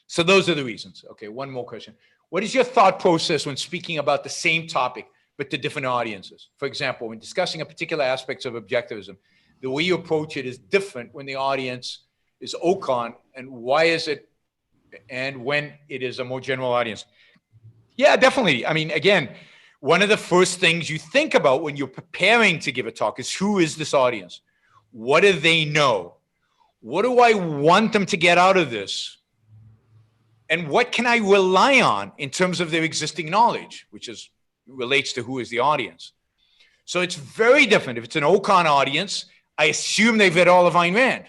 So those are the reasons. Okay, one more question. What is your thought process when speaking about the same topic but to different audiences? For example, when discussing a particular aspects of objectivism, the way you approach it is different when the audience is OCON, and why is it, and when it is a more general audience? Yeah, definitely. I mean, again, one of the first things you think about when you're preparing to give a talk is, who is this audience? What do they know? What do I want them to get out of this? And what can I rely on in terms of their existing knowledge, which relates to who is the audience. So it's very different. If it's an OCON audience, I assume they've read all of Ayn Rand.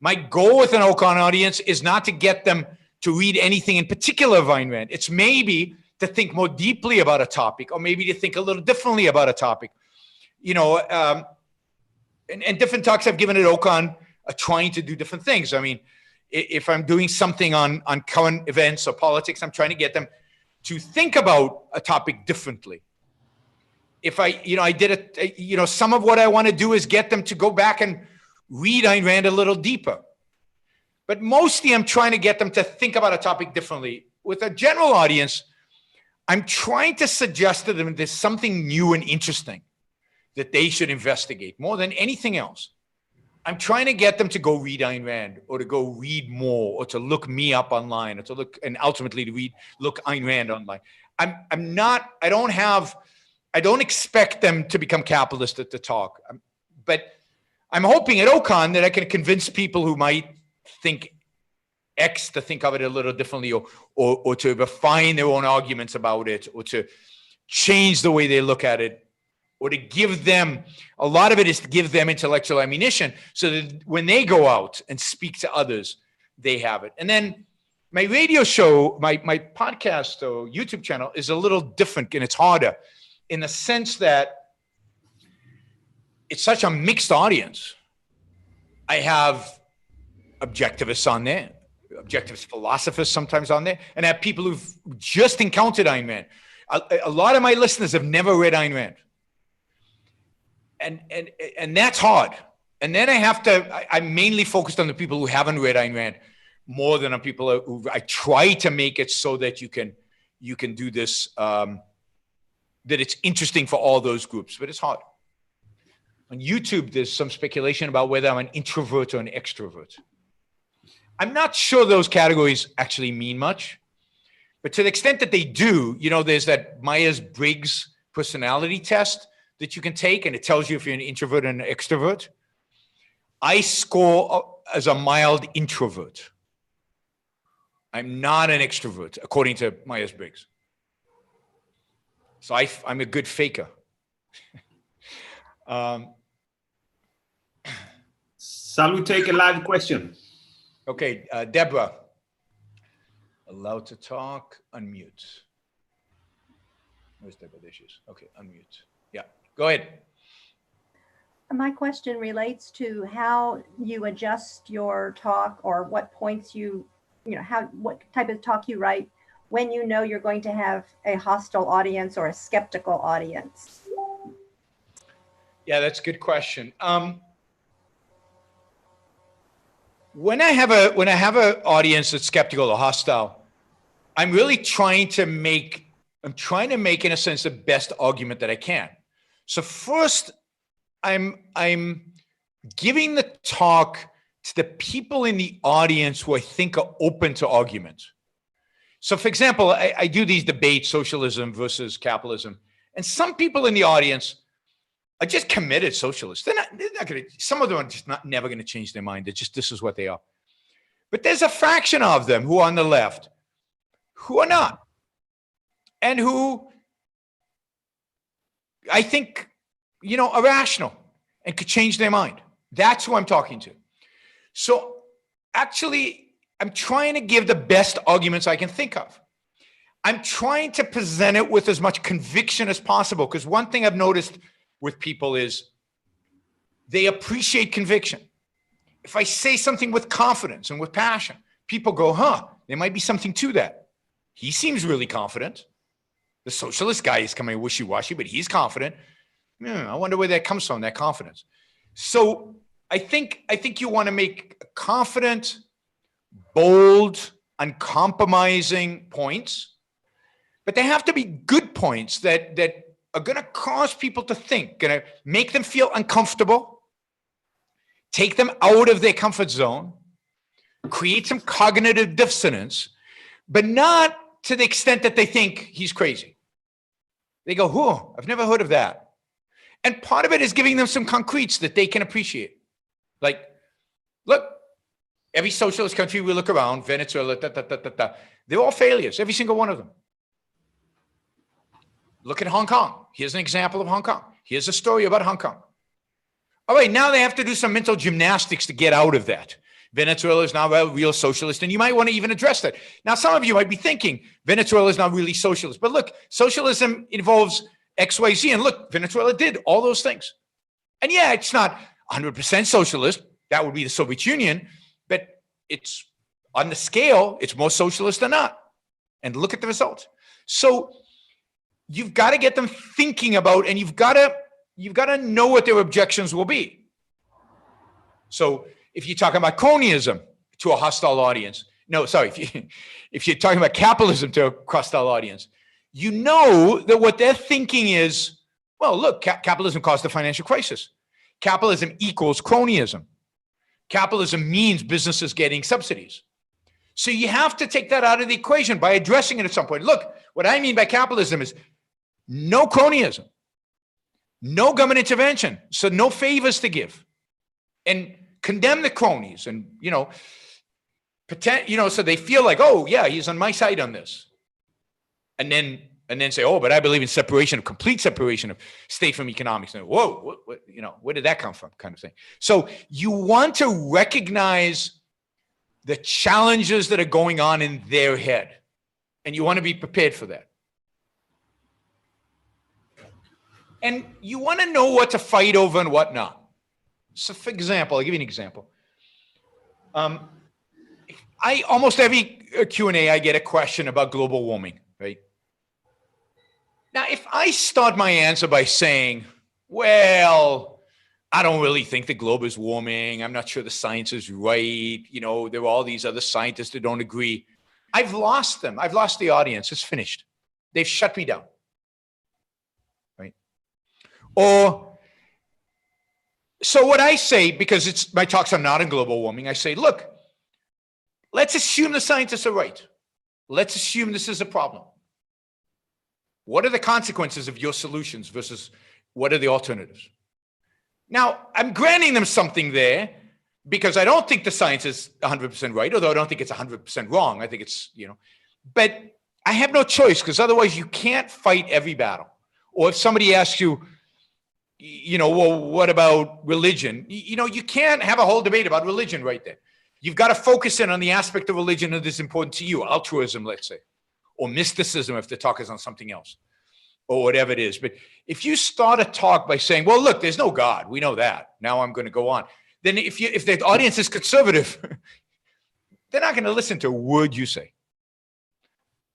My goal with an OCON audience is not to get them to read anything in particular of Ayn Rand. It's maybe to think more deeply about a topic, or maybe to think a little differently about a topic. And different talks I've given at OCON are trying to do different things. I mean, if I'm doing something on current events or politics, I'm trying to get them to think about a topic differently. If some of what I want to do is get them to go back and read Ayn Rand a little deeper. But mostly I'm trying to get them to think about a topic differently. With a general audience, I'm trying to suggest to them there's something new and interesting that they should investigate more than anything else. I'm trying to get them to go read Ayn Rand, or to go read more, or to look me up online, or to look, and ultimately to look Ayn Rand online. I don't expect them to become capitalist at the talk, but I'm hoping at OCON that I can convince people who might think X to think of it a little differently, or to refine their own arguments about it, or to change the way they look at it, or to give them, a lot of it is to give them intellectual ammunition so that when they go out and speak to others, they have it. And then my radio show, my podcast or YouTube channel is a little different, and it's harder in the sense that it's such a mixed audience. I have objectivists on there, objectivist philosophers sometimes on there, and I have people who've just encountered Ayn Rand. A lot of my listeners have never read Ayn Rand. And that's hard. And then I'm mainly focused on the people who haven't read Ayn Rand more than on people who I try to make it so that you can do this, that it's interesting for all those groups, but it's hard. On YouTube, there's some speculation about whether I'm an introvert or an extrovert. I'm not sure those categories actually mean much, but to the extent that they do, there's that Myers-Briggs personality test that you can take, and it tells you if you're an introvert and an extrovert. I score as a mild introvert. I'm not an extrovert, according to Myers-Briggs. So I'm a good faker. Shall we take a live question? Okay, Deborah. Allowed to talk, unmute. Where's Deborah? There she is. Okay, unmute. Yeah, go ahead. My question relates to how you adjust your talk, or what points what type of talk you write when you know you're going to have a hostile audience or a skeptical audience. Yeah, that's a good question. When I have an audience that's skeptical or hostile, I'm really trying to make, in a sense, the best argument that I can. So first, I'm giving the talk to the people in the audience who I think are open to argument. So for example, I do these debates, socialism versus capitalism, and some people in the audience are just committed socialists. They're not going to, some of them are just never going to change their mind. They're just, this is what they are. But there's a fraction of them who are on the left who are not, and who I think, are rational and could change their mind. That's who I'm talking to. So actually, I'm trying to give the best arguments I can think of. I'm trying to present it with as much conviction as possible, because one thing I've noticed with people is they appreciate conviction. If I say something with confidence and with passion, people go, there might be something to that. He seems really confident. The socialist guy is coming wishy-washy, but he's confident. I wonder where that comes from, that confidence. So I think you want to make confident, bold, uncompromising points, but they have to be good points that are going to cause people to think, going to make them feel uncomfortable, take them out of their comfort zone, create some cognitive dissonance, but not to the extent that they think he's crazy. They go, I've never heard of that. And part of it is giving them some concretes that they can appreciate. Like, look, every socialist country we look around, Venezuela, they're all failures, every single one of them. Look at Hong Kong. Here's an example of Hong Kong. Here's a story about Hong Kong. All right, now they have to do some mental gymnastics to get out of that. Venezuela is now a real socialist, and you might want to even address that. Now, some of you might be thinking Venezuela is not really socialist, but look, socialism involves X, Y, Z, and look, Venezuela did all those things. And yeah, it's not 100% socialist. That would be the Soviet Union, but it's on the scale, it's more socialist than not. And look at the results. So you've got to get them thinking about, and you've got to know what their objections will be. So if you're talking about cronyism to a hostile audience, if you're talking about capitalism to a hostile audience, you know that what they're thinking is, well, look, capitalism caused the financial crisis. Capitalism equals cronyism. Capitalism means businesses getting subsidies. So you have to take that out of the equation by addressing it at some point. Look, what I mean by capitalism is no cronyism, no government intervention, so no favors to give, and condemn the cronies, and pretend, so they feel like, oh yeah, he's on my side on this, and then say, oh, but I believe in complete separation of state from economics. And whoa, where did that come from, kind of thing. So you want to recognize the challenges that are going on in their head, and you want to be prepared for that. And you want to know what to fight over and what not. So for example, I'll give you an example. Almost every Q&A, I get a question about global warming, right? Now, if I start my answer by saying, well, I don't really think the globe is warming. I'm not sure the science is right. There are all these other scientists that don't agree. I've lost them. I've lost the audience. It's finished. They've shut me down. Right? Or, so what I say, because my talks are not on global warming, I say, look, let's assume the scientists are right. Let's assume this is a problem. What are the consequences of your solutions versus what are the alternatives? Now, I'm granting them something there, because I don't think the science is 100% right, although I don't think it's 100% wrong. I think it's, but I have no choice, because otherwise you can't fight every battle. Or if somebody asks you, well, what about religion? You can't have a whole debate about religion right there. You've got to focus in on the aspect of religion that is important to you, altruism, let's say, or mysticism if the talk is on something else, or whatever it is. But if you start a talk by saying, well, look, there's no God, we know that, now I'm going to go on. Then if the audience is conservative, they're not going to listen to a word you say.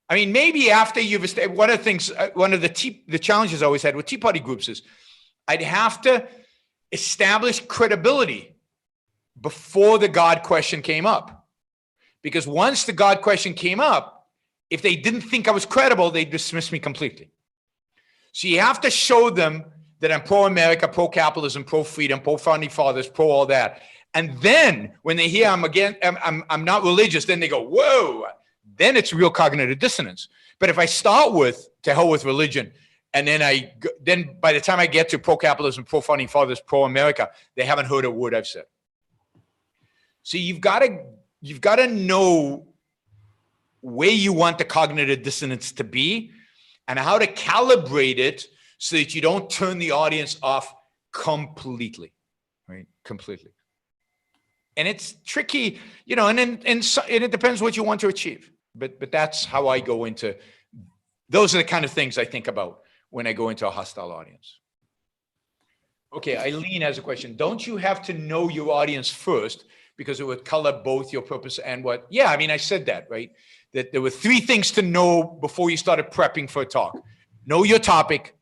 I mean, maybe after you've one of the things, one of the challenges I always had with Tea Party groups is I'd have to establish credibility before the God question came up. Because once the God question came up, if they didn't think I was credible, they dismissed me completely. So you have to show them that I'm pro-America, pro-capitalism, pro-freedom, pro-founding fathers, pro all that. And then when they hear I'm not religious, then they go, whoa, then it's real cognitive dissonance. But if I start with, to hell with religion, and then by the time I get to pro-capitalism, pro-founding fathers, pro-America, they haven't heard a word I've said. So you've got to know where you want the cognitive dissonance to be and how to calibrate it so that you don't turn the audience off completely, right? Completely. And it's tricky, and it depends what you want to achieve. But that's how I go into, those are the kind of things I think about when I go into a hostile audience. Okay, Eileen has a question. Don't you have to know your audience first, because it would color both your purpose and what? Yeah, I mean, I said that, right? That there were 3 things to know before you started prepping for a talk. Know your topic,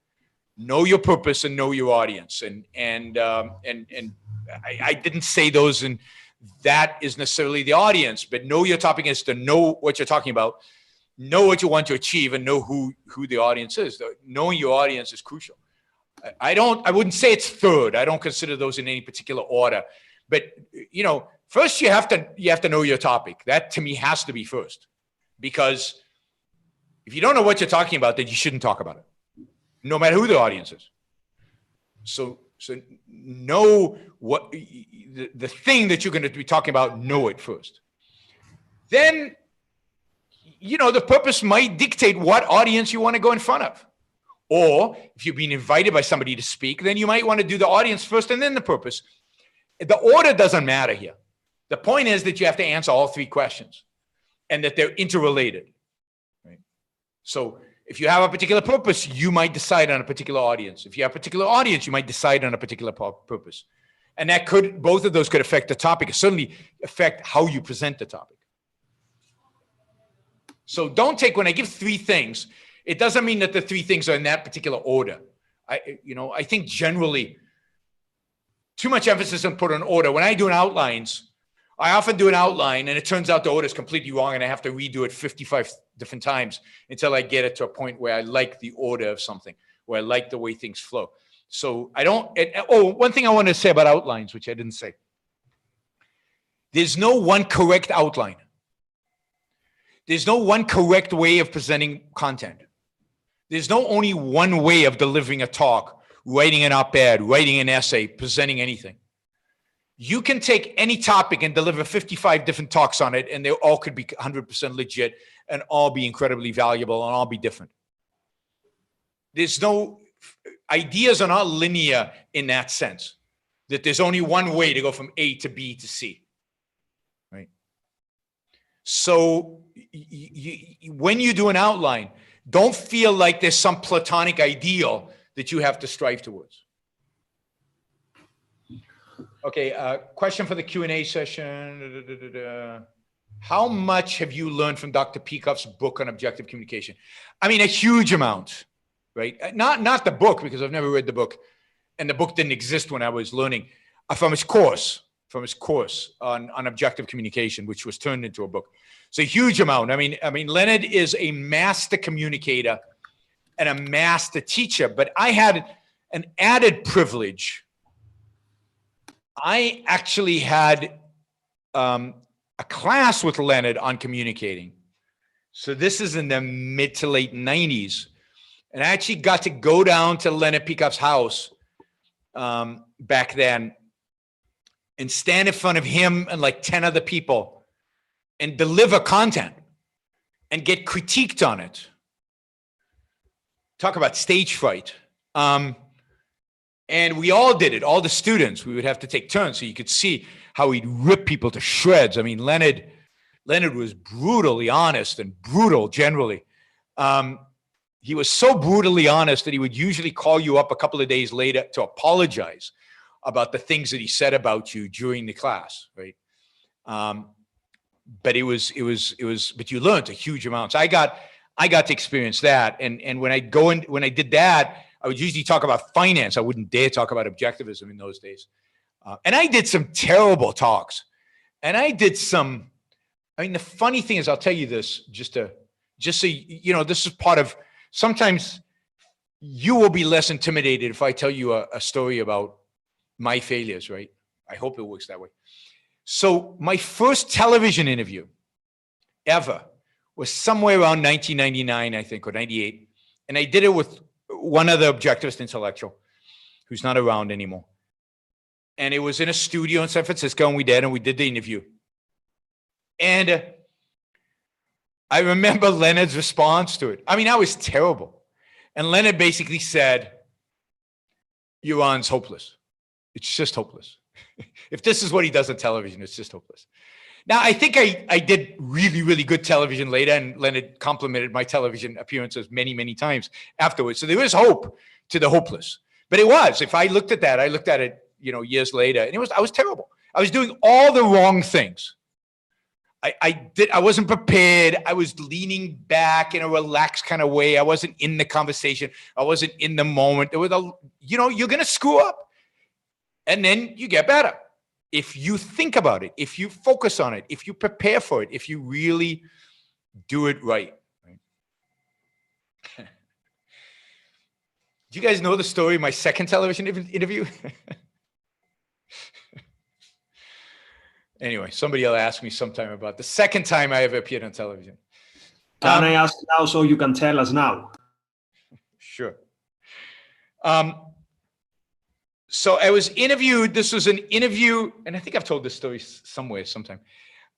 know your purpose, and know your audience. And I didn't say those, and that is necessarily the audience, but know your topic is to know what you're talking about, know what you want to achieve, and know who the audience is. Knowing your audience is crucial. I wouldn't say it's third. I don't consider those in any particular order, but first you have to know your topic. That to me has to be first, because if you don't know what you're talking about, then you shouldn't talk about it, no matter who the audience is. So know what the thing that you're going to be talking about, know it first. Then, the purpose might dictate what audience you want to go in front of. Or if you've been invited by somebody to speak, then you might want to do the audience first and then the purpose. The order doesn't matter here. The point is that you have to answer all 3 questions and that they're interrelated, right? So if you have a particular purpose, you might decide on a particular audience. If you have a particular audience, you might decide on a particular purpose. And both of those could affect the topic, certainly affect how you present the topic. So when I give 3 things, it doesn't mean that the 3 things are in that particular order. I think generally too much emphasis on put on order. When I do outlines, I often do an outline and it turns out the order is completely wrong and I have to redo it 55 different times until I get it to a point where I like the order of something, where I like the way things flow. So one thing I want to say about outlines, which I didn't say. There's no one correct outline. There's no one correct way of presenting content. There's no only one way of delivering a talk, writing an op-ed, writing an essay, presenting anything. You can take any topic and deliver 55 different talks on it, and they all could be 100% legit and all be incredibly valuable and all be different. Ideas are not linear in that sense, that there's only one way to go from A to B to C, right? So when you do an outline, don't feel like there's some platonic ideal that you have to strive towards. Okay, question for the Q&A session. How much have you learned from Dr. Peikoff's book on objective communication? I mean, a huge amount, right? Not the book, because I've never read the book, and the book didn't exist when I was learning. From his course on objective communication, which was turned into a book. It's a huge amount. I mean, Leonard is a master communicator and a master teacher, but I had an added privilege. I actually had a class with Leonard on communicating. So this is in the mid to late 90s. And I actually got to go down to Leonard Peikoff's house back then and stand in front of him and like 10 other people and deliver content and get critiqued on it. Talk about stage fright. And we all did it, all the students. We would have to take turns so you could see how he'd rip people to shreds. I mean, Leonard was brutally honest and brutal generally. He was so brutally honest that he would usually call you up a couple of days later to apologize about the things that he said about you during the class, right? But but you learned a huge amount. So I got to experience that. And when I did that, I would usually talk about finance. I wouldn't dare talk about objectivism in those days. And I did some terrible talks. And I mean, the funny thing is, I'll tell you this, just so you know, this is part of, sometimes you will be less intimidated if I tell you a story about my failures, right? I hope it works that way. So my first television interview ever was somewhere around 1999, I think, or 98. And I did it with one other objectivist intellectual who's not around anymore. And it was in a studio in San Francisco, and we did the interview. And I remember Leonard's response to it. I mean, I was terrible. And Leonard basically said, Yaron's hopeless. It's just hopeless. If this is what he does on television, it's just hopeless. Now, I think I did really, really good television later, and Leonard complimented my television appearances many, many times afterwards. So there is hope to the hopeless. But it was, if I looked at that, I looked at it, you know, years later, and I was terrible. I was doing all the wrong things. I wasn't prepared. I was leaning back in a relaxed kind of way. I wasn't in the conversation. I wasn't in the moment. There was you're going to screw up, and then you get better. If you think about it, if you focus on it, if you prepare for it, if you really do it right. Do you guys know the story of my second television interview? Anyway, somebody will ask me sometime about the second time I ever appeared on television. Can I ask now so you can tell us now? Sure. So I was interviewed. This was an interview, and I think I've told this story somewhere, sometime.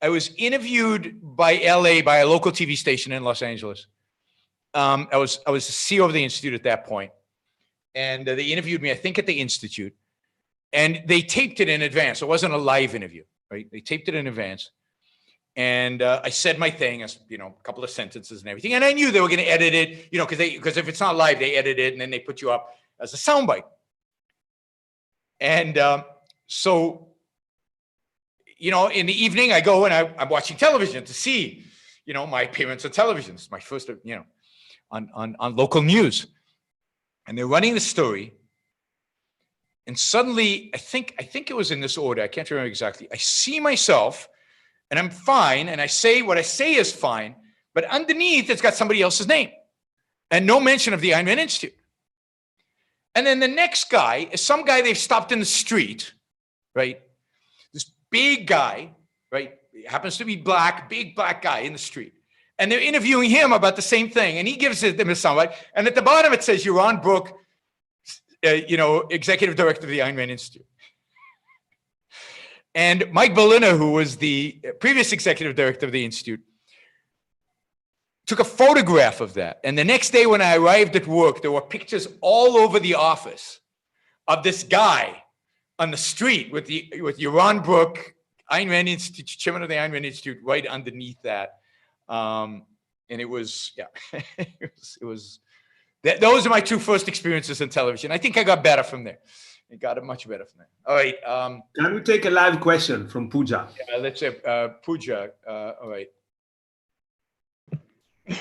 I was interviewed by LA, by a local TV station in Los Angeles. I was the CEO of the Institute at that point. And they interviewed me, I think, at the Institute. And they taped it in advance. It wasn't a live interview, right? They taped it in advance. And I said my thing, a couple of sentences and everything. And I knew they were going to edit it, because if it's not live, they edit it and then they put you up as a soundbite. And so, in the evening, I go and I'm watching television to see, my appearance on television. It's my first, on local news. And they're running the story. And suddenly, I think it was in this order. I can't remember exactly. I see myself and I'm fine. And I say what I say is fine. But underneath, it's got somebody else's name and no mention of the Ayn Rand Institute. And then the next guy is some guy they've stopped in the street, right? This big guy, right? He happens to be black, big black guy in the street. And they're interviewing him about the same thing. And he gives them a soundbite. And at the bottom, it says, Yaron Brook, executive director of the Ayn Rand Institute. And Mike Berliner, who was the previous executive director of the Institute, took a photograph of that. And the next day when I arrived at work, there were pictures all over the office of this guy on the street with Yaron Brook, Ayn Rand Institute, chairman of the Ayn Rand Institute, right underneath that. And it was, those are my two first experiences in television. I think I got better from there. I got it much better from there. All right. Can we take a live question from Pooja? Yeah, let's say Pooja. All right.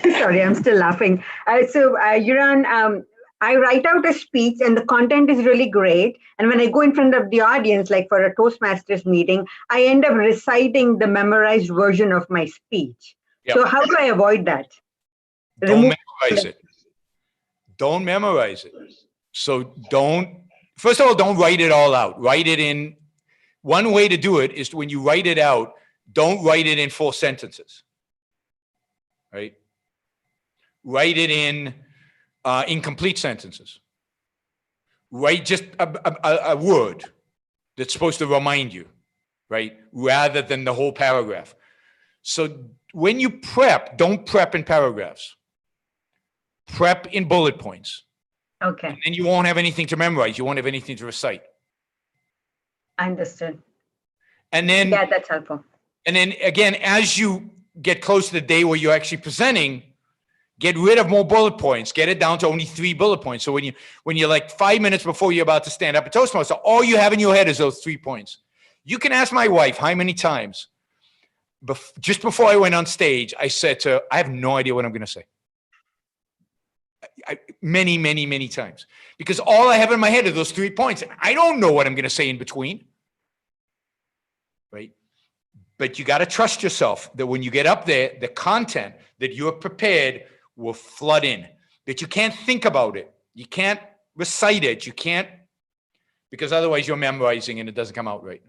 Sorry, I'm still laughing. Yaron, I write out a speech and the content is really great. And when I go in front of the audience, like for a Toastmasters meeting, I end up reciting the memorized version of my speech. Yep. So how do I avoid that? Don't memorize it. Don't memorize it. So first of all, don't write it all out. Write it in, one way to do it is when you write it out, don't write it in full sentences, right? Write it in incomplete sentences. Write just a word that's supposed to remind you, right? Rather than the whole paragraph. So when you prep, don't prep in paragraphs. Prep in bullet points. Okay, And you won't have anything to memorize. You won't have anything to recite. understood. And then, Yeah, that's helpful. and then again, as you get close to the day where you're actually presenting, get rid of more bullet points. Get it down to only 3 bullet points. So when you're like 5 minutes before you're about to stand up at Toastmaster, all you have in your head is those 3 points. You can ask my wife how many times, just before I went on stage, I said to her, I have no idea what I'm going to say. Many, many, many times. Because all I have in my head are those 3 points. And I don't know what I'm going to say in between. Right? But you got to trust yourself that when you get up there, the content that you're prepared will flood in. That you can't think about it. You can't recite it. You can't, because otherwise you're memorizing and it doesn't come out right.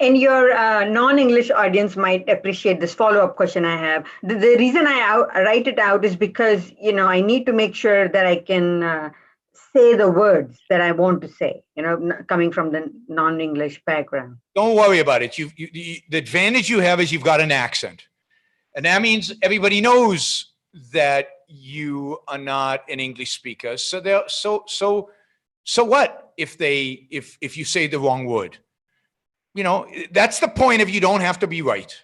And your non-English audience might appreciate this follow-up question I have. The reason I write it out is because, I need to make sure that I can say the words that I want to say, coming from the non-English background. Don't worry about it. The advantage you have is you've got an accent. And that means everybody knows that you are not an English speaker. So what if you say the wrong word? That's the point of you don't have to be right.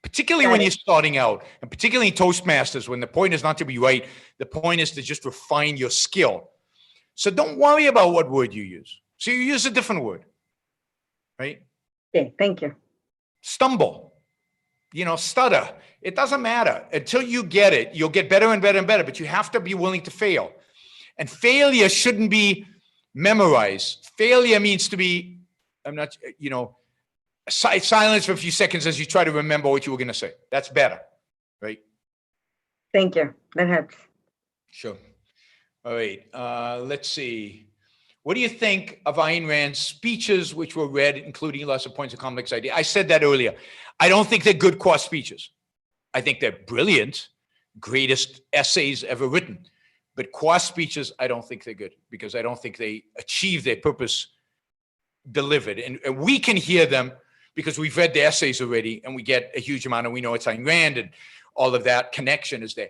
Particularly when you're starting out, and particularly in Toastmasters, when the point is not to be right, the point is to just refine your skill. So don't worry about what word you use. So you use a different word, right? Okay, thank you. Stumble, stutter. It doesn't matter. Until you get it, you'll get better and better and better, but you have to be willing to fail. And failure shouldn't be memorized. Failure means to be, silence for a few seconds as you try to remember what you were going to say. That's better, right? Thank you. That helps. Sure. All right. Let's see. What do you think of Ayn Rand's speeches, which were read, including lots of points of complex idea? I said that earlier. I don't think they're good core speeches. I think they're brilliant, greatest essays ever written. But core speeches, I don't think they're good because I don't think they achieve their purpose delivered. And we can hear them because we've read the essays already and we get a huge amount and we know it's Ayn Rand and all of that connection is there.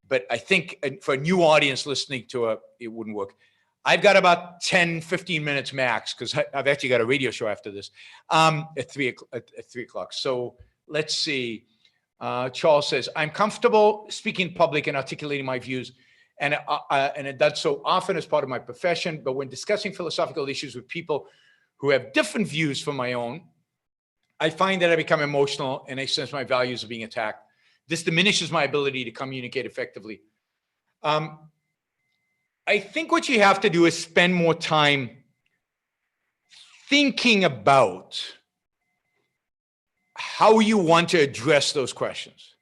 But I think for a new audience listening to it wouldn't work. I've got about 10, 15 minutes max because I've actually got a radio show after this at 3 o'clock. So let's see. Charles says, I'm comfortable speaking in public and articulating my views. And it does so often as part of my profession. But when discussing philosophical issues with people who have different views from my own, I find that I become emotional and I sense my values are being attacked. This diminishes my ability to communicate effectively. I think what you have to do is spend more time thinking about how you want to address those questions.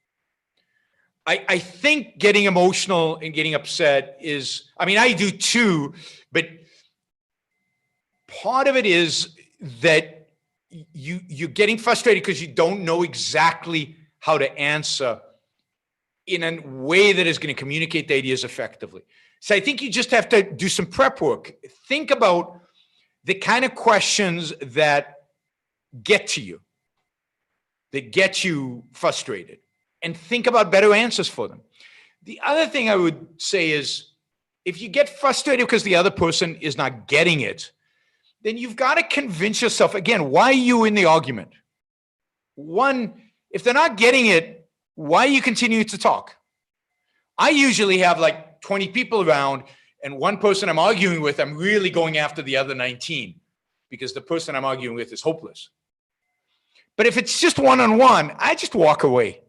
I think getting emotional and getting upset is, I do too, but part of it is that you're getting frustrated because you don't know exactly how to answer in a way that is going to communicate the ideas effectively. So I think you just have to do some prep work. Think about the kind of questions that get to you, that get you frustrated, and think about better answers for them. The other thing I would say is, if you get frustrated because the other person is not getting it, then you've got to convince yourself, again, why are you in the argument? One, if they're not getting it, why are you continuing to talk? I usually have like 20 people around and one person I'm arguing with, I'm really going after the other 19 because the person I'm arguing with is hopeless. But if it's just one-on-one, I just walk away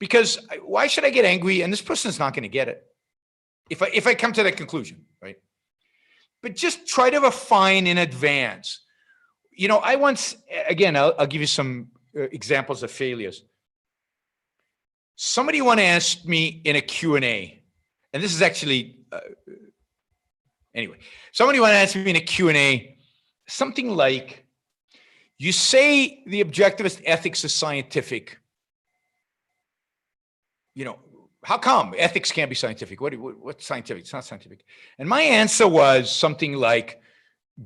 because why should I get angry? And this person's not going to get it. If I come to that conclusion, right? But just try to refine in advance. I once, again, I'll give you some examples of failures. Somebody once asked me in a Q&A, and this is actually, somebody once asked me in a Q&A, something like, you say the objectivist ethics is scientific. How come ethics can't be scientific? What's scientific? It's not scientific. And my answer was something like,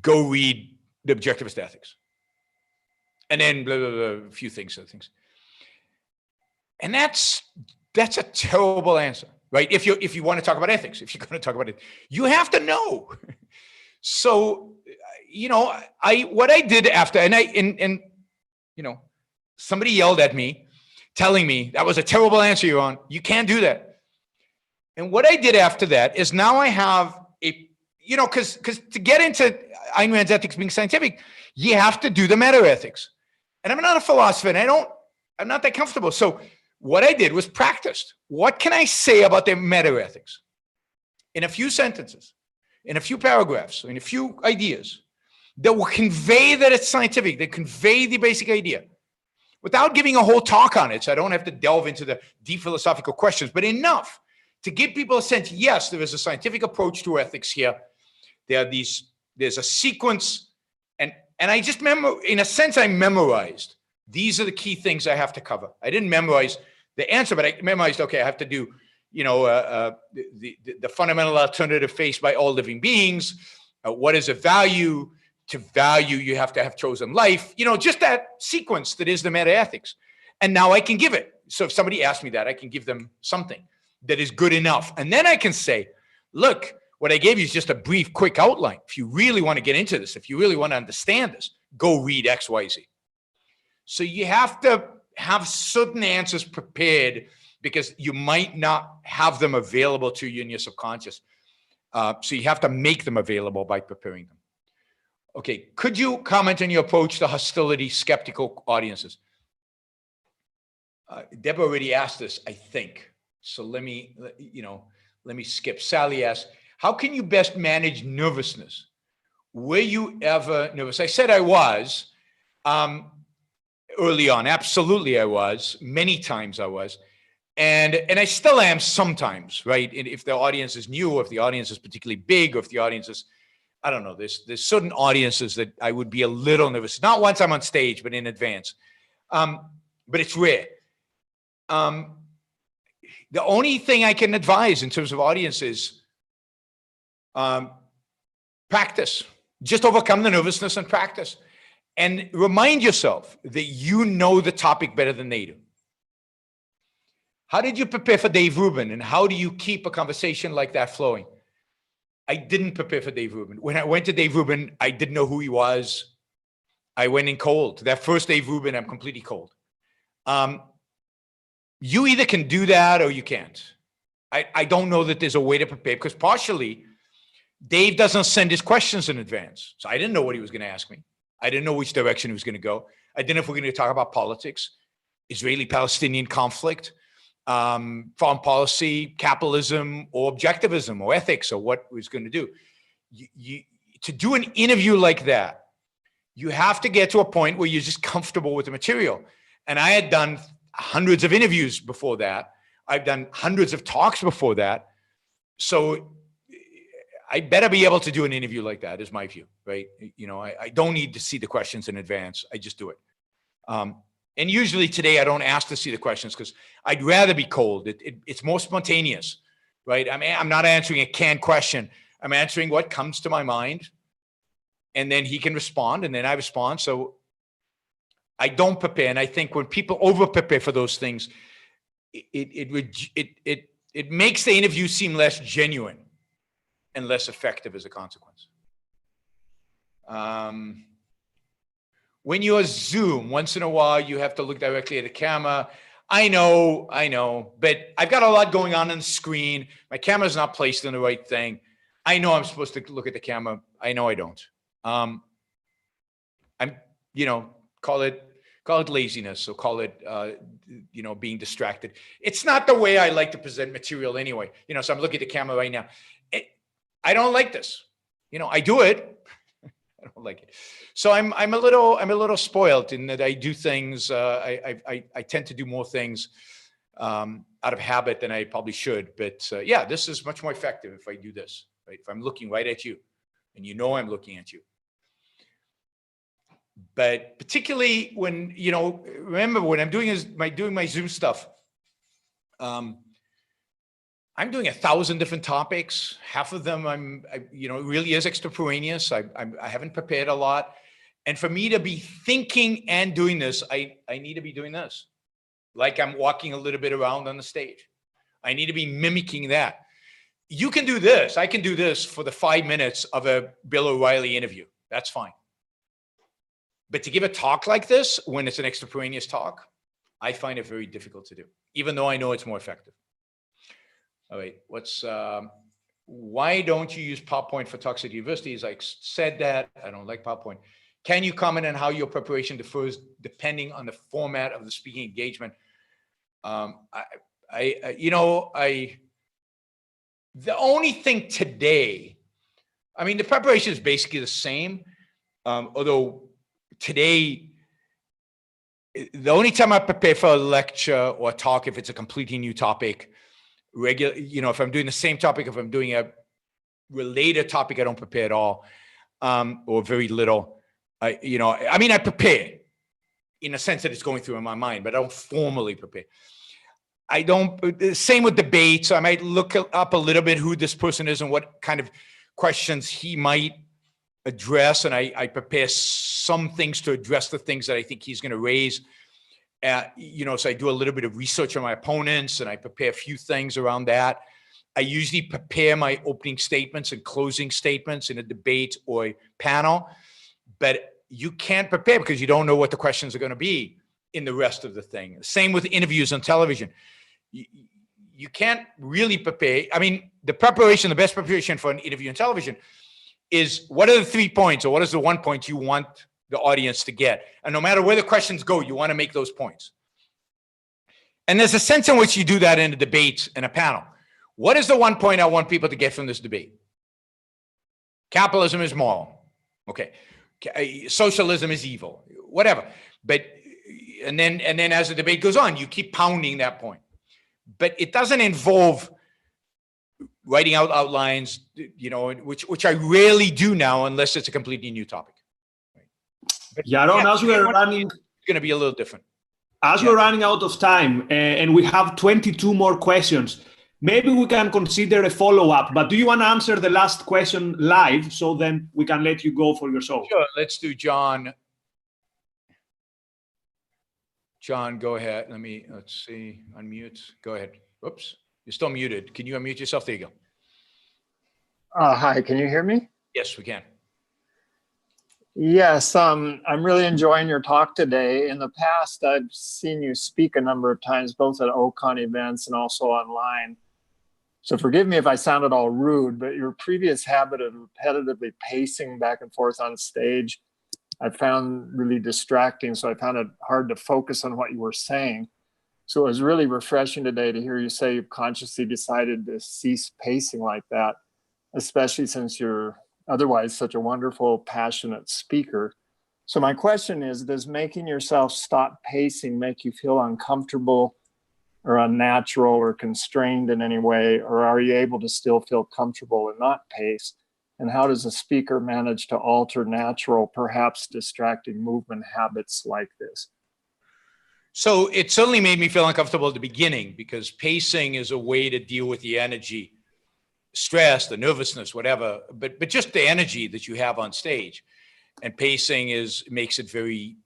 go read the objectivist ethics. And then blah, blah, blah, a few things, other things. And that's a terrible answer, right? If you want to talk about ethics, if you're going to talk about it, you have to know. So, what I did after, and somebody yelled at me, telling me that was a terrible answer, Yaron. You can't do that. And what I did after that is now I have because to get into Ayn Rand's ethics being scientific, you have to do the meta ethics. And I'm not a philosopher, and I'm not that comfortable. So what I did was practiced. What can I say about the meta ethics? In a few sentences, in a few paragraphs, in a few ideas that will convey that it's scientific, that convey the basic idea without giving a whole talk on it. So I don't have to delve into the deep philosophical questions, but enough to give people a sense, yes, there is a scientific approach to ethics here. There's a sequence, and I just in a sense, I memorized. These are the key things I have to cover. I didn't memorize the answer, but I memorized, okay, I have to do, the fundamental alternative faced by all living beings. What is a value? To value, you have to have chosen life. Just that sequence that is the meta ethics. And now I can give it. So if somebody asks me that, I can give them something that is good enough. And then I can say, look, what I gave you is just a brief, quick outline. If you really want to get into this, if you really want to understand this, go read X, Y, Z. So you have to have certain answers prepared because you might not have them available to you in your subconscious. So you have to make them available by preparing them. Okay, could you comment on your approach to hostility, skeptical audiences? Deborah already asked this, I think. So let me skip. Sally asked, how can you best manage nervousness? Were you ever nervous? I said I was early on. Absolutely, I was. Many times I was. And I still am sometimes, right? And if the audience is new, or if the audience is particularly big, or if the audience is, I don't know, there's certain audiences that I would be a little nervous. Not once I'm on stage, but in advance. But it's rare. The only thing I can advise in terms of audiences, practice. Just overcome the nervousness and practice. And remind yourself that you know the topic better than they do. How did you prepare for Dave Rubin? And how do you keep a conversation like that flowing? I didn't prepare for Dave Rubin. When I went to Dave Rubin, I didn't know who he was. I went in cold. That first Dave Rubin, I'm completely cold. You either can do that or you can't. I don't know that there's a way to prepare, because partially Dave doesn't send his questions in advance. So I didn't know what he was going to ask me. I didn't know which direction he was going to go. I didn't know if we're going to talk about politics, Israeli-Palestinian conflict, foreign policy, capitalism, or objectivism, or ethics, or what he was going to do. To do an interview like that, you have to get to a point where you're just comfortable with the material. And I had done hundreds of interviews before that. I've done hundreds of talks before that. So I better be able to do an interview like that, is my view, right? I don't need to see the questions in advance. I just do it. And usually today I don't ask to see the questions because I'd rather be cold. It's more spontaneous, right? I mean, I'm not answering a canned question. I'm answering what comes to my mind, and then he can respond, and then I respond. So I don't prepare. And I think when people over prepare for those things, it makes the interview seem less genuine and less effective as a consequence. When you're Zoom, once in a while, you have to look directly at the camera. I know, but I've got a lot going on the screen. My camera's not placed in the right thing. I know I'm supposed to look at the camera. I know I don't. Call it laziness, or call it, being distracted. It's not the way I like to present material anyway. So I'm looking at the camera right now. I don't like this. I do it. I don't like it. So I'm a little spoiled in that I do things. I tend to do more things out of habit than I probably should. But yeah, this is much more effective if I do this, right? If I'm looking right at you, and I'm looking at you. But particularly when remember when I'm doing my Zoom stuff, I'm doing 1,000 different topics. Half of them it really is extemporaneous. I haven't prepared a lot. And for me to be thinking and doing this, I need to be doing this. Like I'm walking a little bit around on the stage. I need to be mimicking that. You can do this. I can do this for the 5 minutes of a Bill O'Reilly interview. That's fine. But to give a talk like this, when it's an extemporaneous talk, I find it very difficult to do, even though I know it's more effective. All right, why don't you use PowerPoint for talks at universities? I said that, I don't like PowerPoint. Can you comment on how your preparation differs depending on the format of the speaking engagement? The only thing today, I mean, the preparation is basically the same, although today, the only time I prepare for a lecture or a talk, if it's a completely new topic, if I'm doing the same topic, if I'm doing a related topic, I don't prepare at all, or very little. I prepare in a sense that it's going through in my mind, but I don't formally prepare. Same with debates. I might look up a little bit who this person is and what kind of questions he might address. And I prepare some things to address the things that I think he's going to raise. So I do a little bit of research on my opponents and I prepare a few things around that. I usually prepare my opening statements and closing statements in a debate or a panel, but you can't prepare because you don't know what the questions are going to be in the rest of the thing. Same with interviews on television. You can't really prepare. I mean, the best preparation for an interview on television is what are the 3 points or what is the 1 point you want the audience to get? And no matter where the questions go, you want to make those points. And there's a sense in which you do that in a debate and a panel. What is the 1 point I want people to get from this debate? Capitalism is moral. Okay. Socialism is evil. Whatever. And then as the debate goes on, you keep pounding that point. But it doesn't involve writing out outlines, which I rarely do now unless it's a completely new topic. Yaron, as we're running, it's going to be a little different. As we're running out of time and we have 22 more questions, maybe we can consider a follow-up. But do you want to answer the last question live so then we can let you go for your show? Sure. Let's do John. John, go ahead. Let's see, unmute. Go ahead. Oops, you're still muted. Can you unmute yourself? There you go. Hi, can you hear me? Yes, we can. Yes, I'm really enjoying your talk today. In the past, I've seen you speak a number of times, both at OCON events and also online. So forgive me if I sounded all rude, but your previous habit of repetitively pacing back and forth on stage, I found really distracting. So I found it hard to focus on what you were saying. So it was really refreshing today to hear you say you've consciously decided to cease pacing like that, especially since you're otherwise such a wonderful, passionate speaker. So my question is, does making yourself stop pacing make you feel uncomfortable or unnatural or constrained in any way? Or are you able to still feel comfortable and not pace? And how does a speaker manage to alter natural, perhaps distracting movement habits like this? So it certainly made me feel uncomfortable at the beginning because pacing is a way to deal with the energy, stress, the nervousness, whatever, but just the energy that you have on stage. And pacing makes it an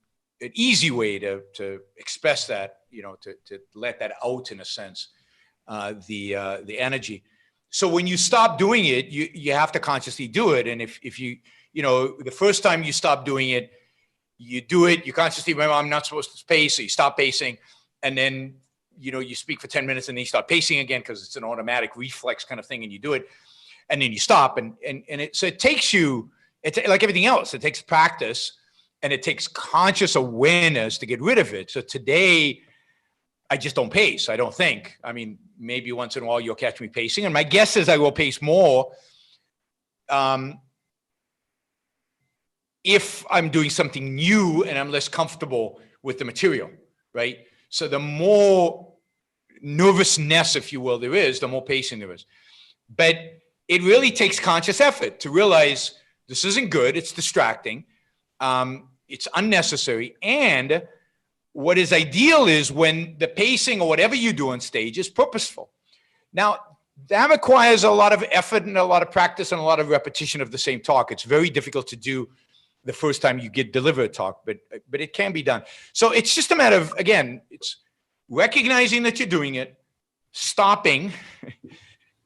easy way to express that, to let that out in a sense, the energy. So when you stop doing it, you have to consciously do it. And if you the first time you stop doing it, you do it, you consciously remember, I'm not supposed to pace, so you stop pacing. And then, you speak for 10 minutes and then you start pacing again because it's an automatic reflex kind of thing and you do it. And then you stop. So it takes like everything else, it takes practice and it takes conscious awareness to get rid of it. So today, I just don't pace, I don't think. I mean, maybe once in a while you'll catch me pacing. And my guess is I will pace more if I'm doing something new and I'm less comfortable with the material, right? So the more nervousness, if you will, there is, the more pacing there is. But it really takes conscious effort to realize this isn't good, it's distracting, it's unnecessary, and what is ideal is when the pacing or whatever you do on stage is purposeful. Now, that requires a lot of effort and a lot of practice and a lot of repetition of the same talk. It's very difficult to do the first time you get deliver a talk, but it can be done. So it's just a matter of, again, it's recognizing that you're doing it, stopping,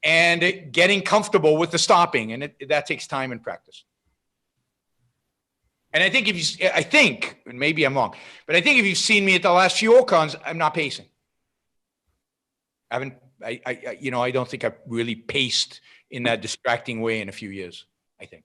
and getting comfortable with the stopping, and that takes time and practice. And I think and maybe I'm wrong, but I think if you've seen me at the last few OCONs, I'm not pacing. I don't think I've really paced in that distracting way in a few years, I think.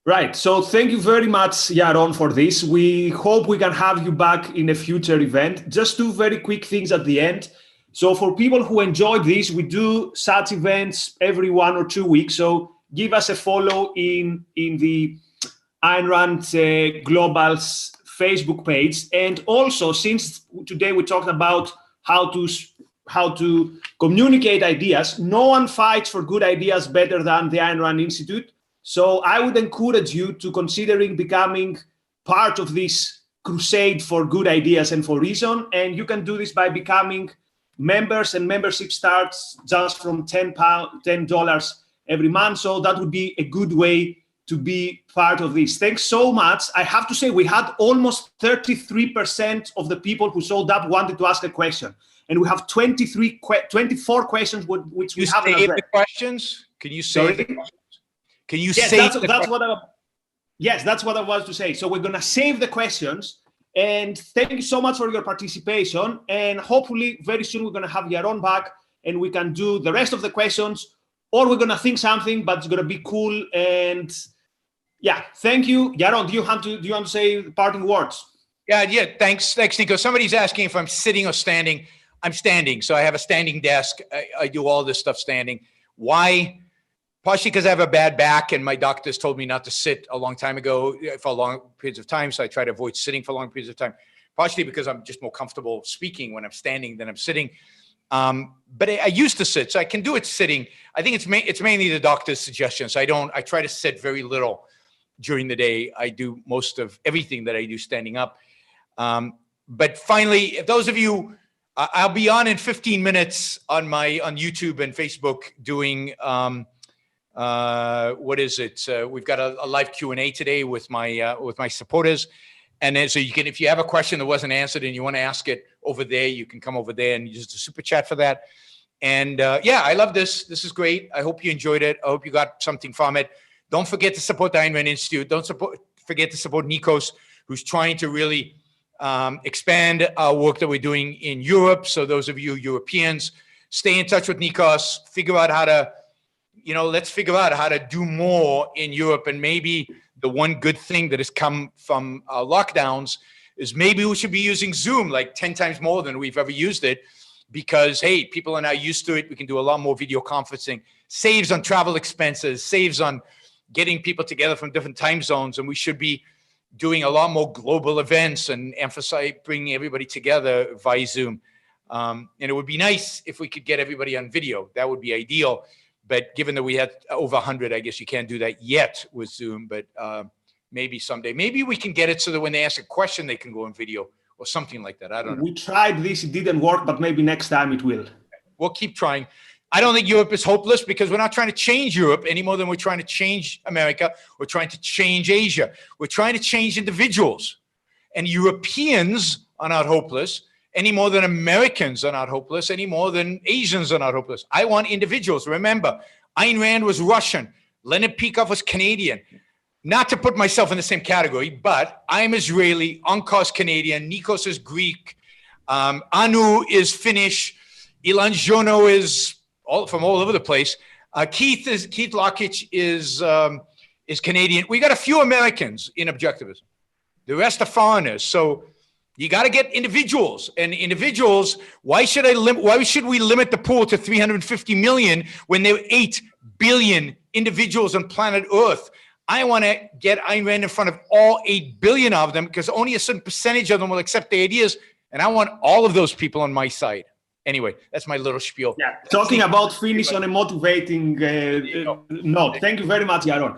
Right. So thank you very much, Yaron, for this. We hope we can have you back in a future event. Just two very quick things at the end. So for people who enjoyed this, we do such events every 1 or 2 weeks. So give us a follow in the Ayn Rand Global's Facebook page. And also, since today we talked about how to communicate ideas, no one fights for good ideas better than the Ayn Rand Institute. So I would encourage you to considering becoming part of this crusade for good ideas and for reason. And you can do this by becoming members, and membership starts just from $10 every month. So that would be a good way to be part of this. Thanks so much. I have to say we had almost 33% of the people who showed up wanted to ask a question. And we have 24 questions which we haven't addressed. The questions? Can you say the questions? Can you say that's what I was to say. So we're going to save the questions. And thank you so much for your participation. And hopefully very soon we're going to have Yaron back and we can do the rest of the questions, or we're going to think something, but it's going to be cool. And yeah, thank you. Yaron, do you want to say parting words? Yeah. Thanks, Nico. Somebody's asking if I'm sitting or standing. I'm standing. So I have a standing desk. I do all this stuff standing. Why? Partially because I have a bad back and my doctors told me not to sit a long time ago for long periods of time. So I try to avoid sitting for long periods of time. Partially because I'm just more comfortable speaking when I'm standing than I'm sitting. But I used to sit, so I can do it sitting. I think it's mainly the doctor's suggestions. I try to sit very little during the day. I do most of everything that I do standing up. But finally, if those of you, I'll be on in 15 minutes on YouTube and Facebook doing, what is it? We've got a live Q&A today with my supporters. And then, so you can, if you have a question that wasn't answered and you want to ask it over there, you can come over there and use the super chat for that. And yeah, I love this. This is great. I hope you enjoyed it. I hope you got something from it. Don't forget to support the Ayn Rand Institute. Don't forget to support Nikos, who's trying to really expand our work that we're doing in Europe. So those of you Europeans, stay in touch with Nikos, figure out how to, let's figure out how to do more in Europe. And maybe the one good thing that has come from lockdowns is maybe we should be using Zoom like 10 times more than we've ever used it, because, hey, people are now used to it. We can do a lot more video conferencing, saves on travel expenses, saves on getting people together from different time zones. And we should be doing a lot more global events and emphasize bringing everybody together via Zoom. And it would be nice if we could get everybody on video. That would be ideal. But given that we had over 100, I guess you can't do that yet with Zoom, but maybe someday. Maybe we can get it so that when they ask a question, they can go on video or something like that. I don't know. We tried this, it didn't work, but maybe next time it will. We'll keep trying. I don't think Europe is hopeless, because we're not trying to change Europe any more than we're trying to change America. We're trying to change Asia. We're trying to change individuals. And Europeans are not hopeless any more than Americans are not hopeless, any more than Asians are not hopeless. I want individuals. Remember, Ayn Rand was Russian. Leonard Peikoff was Canadian. Not to put myself in the same category, but I'm Israeli, Onkos Canadian, Nikos is Greek, Anu is Finnish, Ilan Jono is from all over the place. Keith Lockitch is Canadian. We got a few Americans in objectivism. The rest are foreigners. So you got to get individuals, and individuals. Why should we limit the pool to 350 million when there are 8 billion individuals on planet Earth? I want to get Ayn Rand in front of all 8 billion of them, because only a certain percentage of them will accept the ideas, and I want all of those people on my side. Anyway, that's my little spiel. Yeah, talking about finish on a motivating note. Thank you very much, Yaron.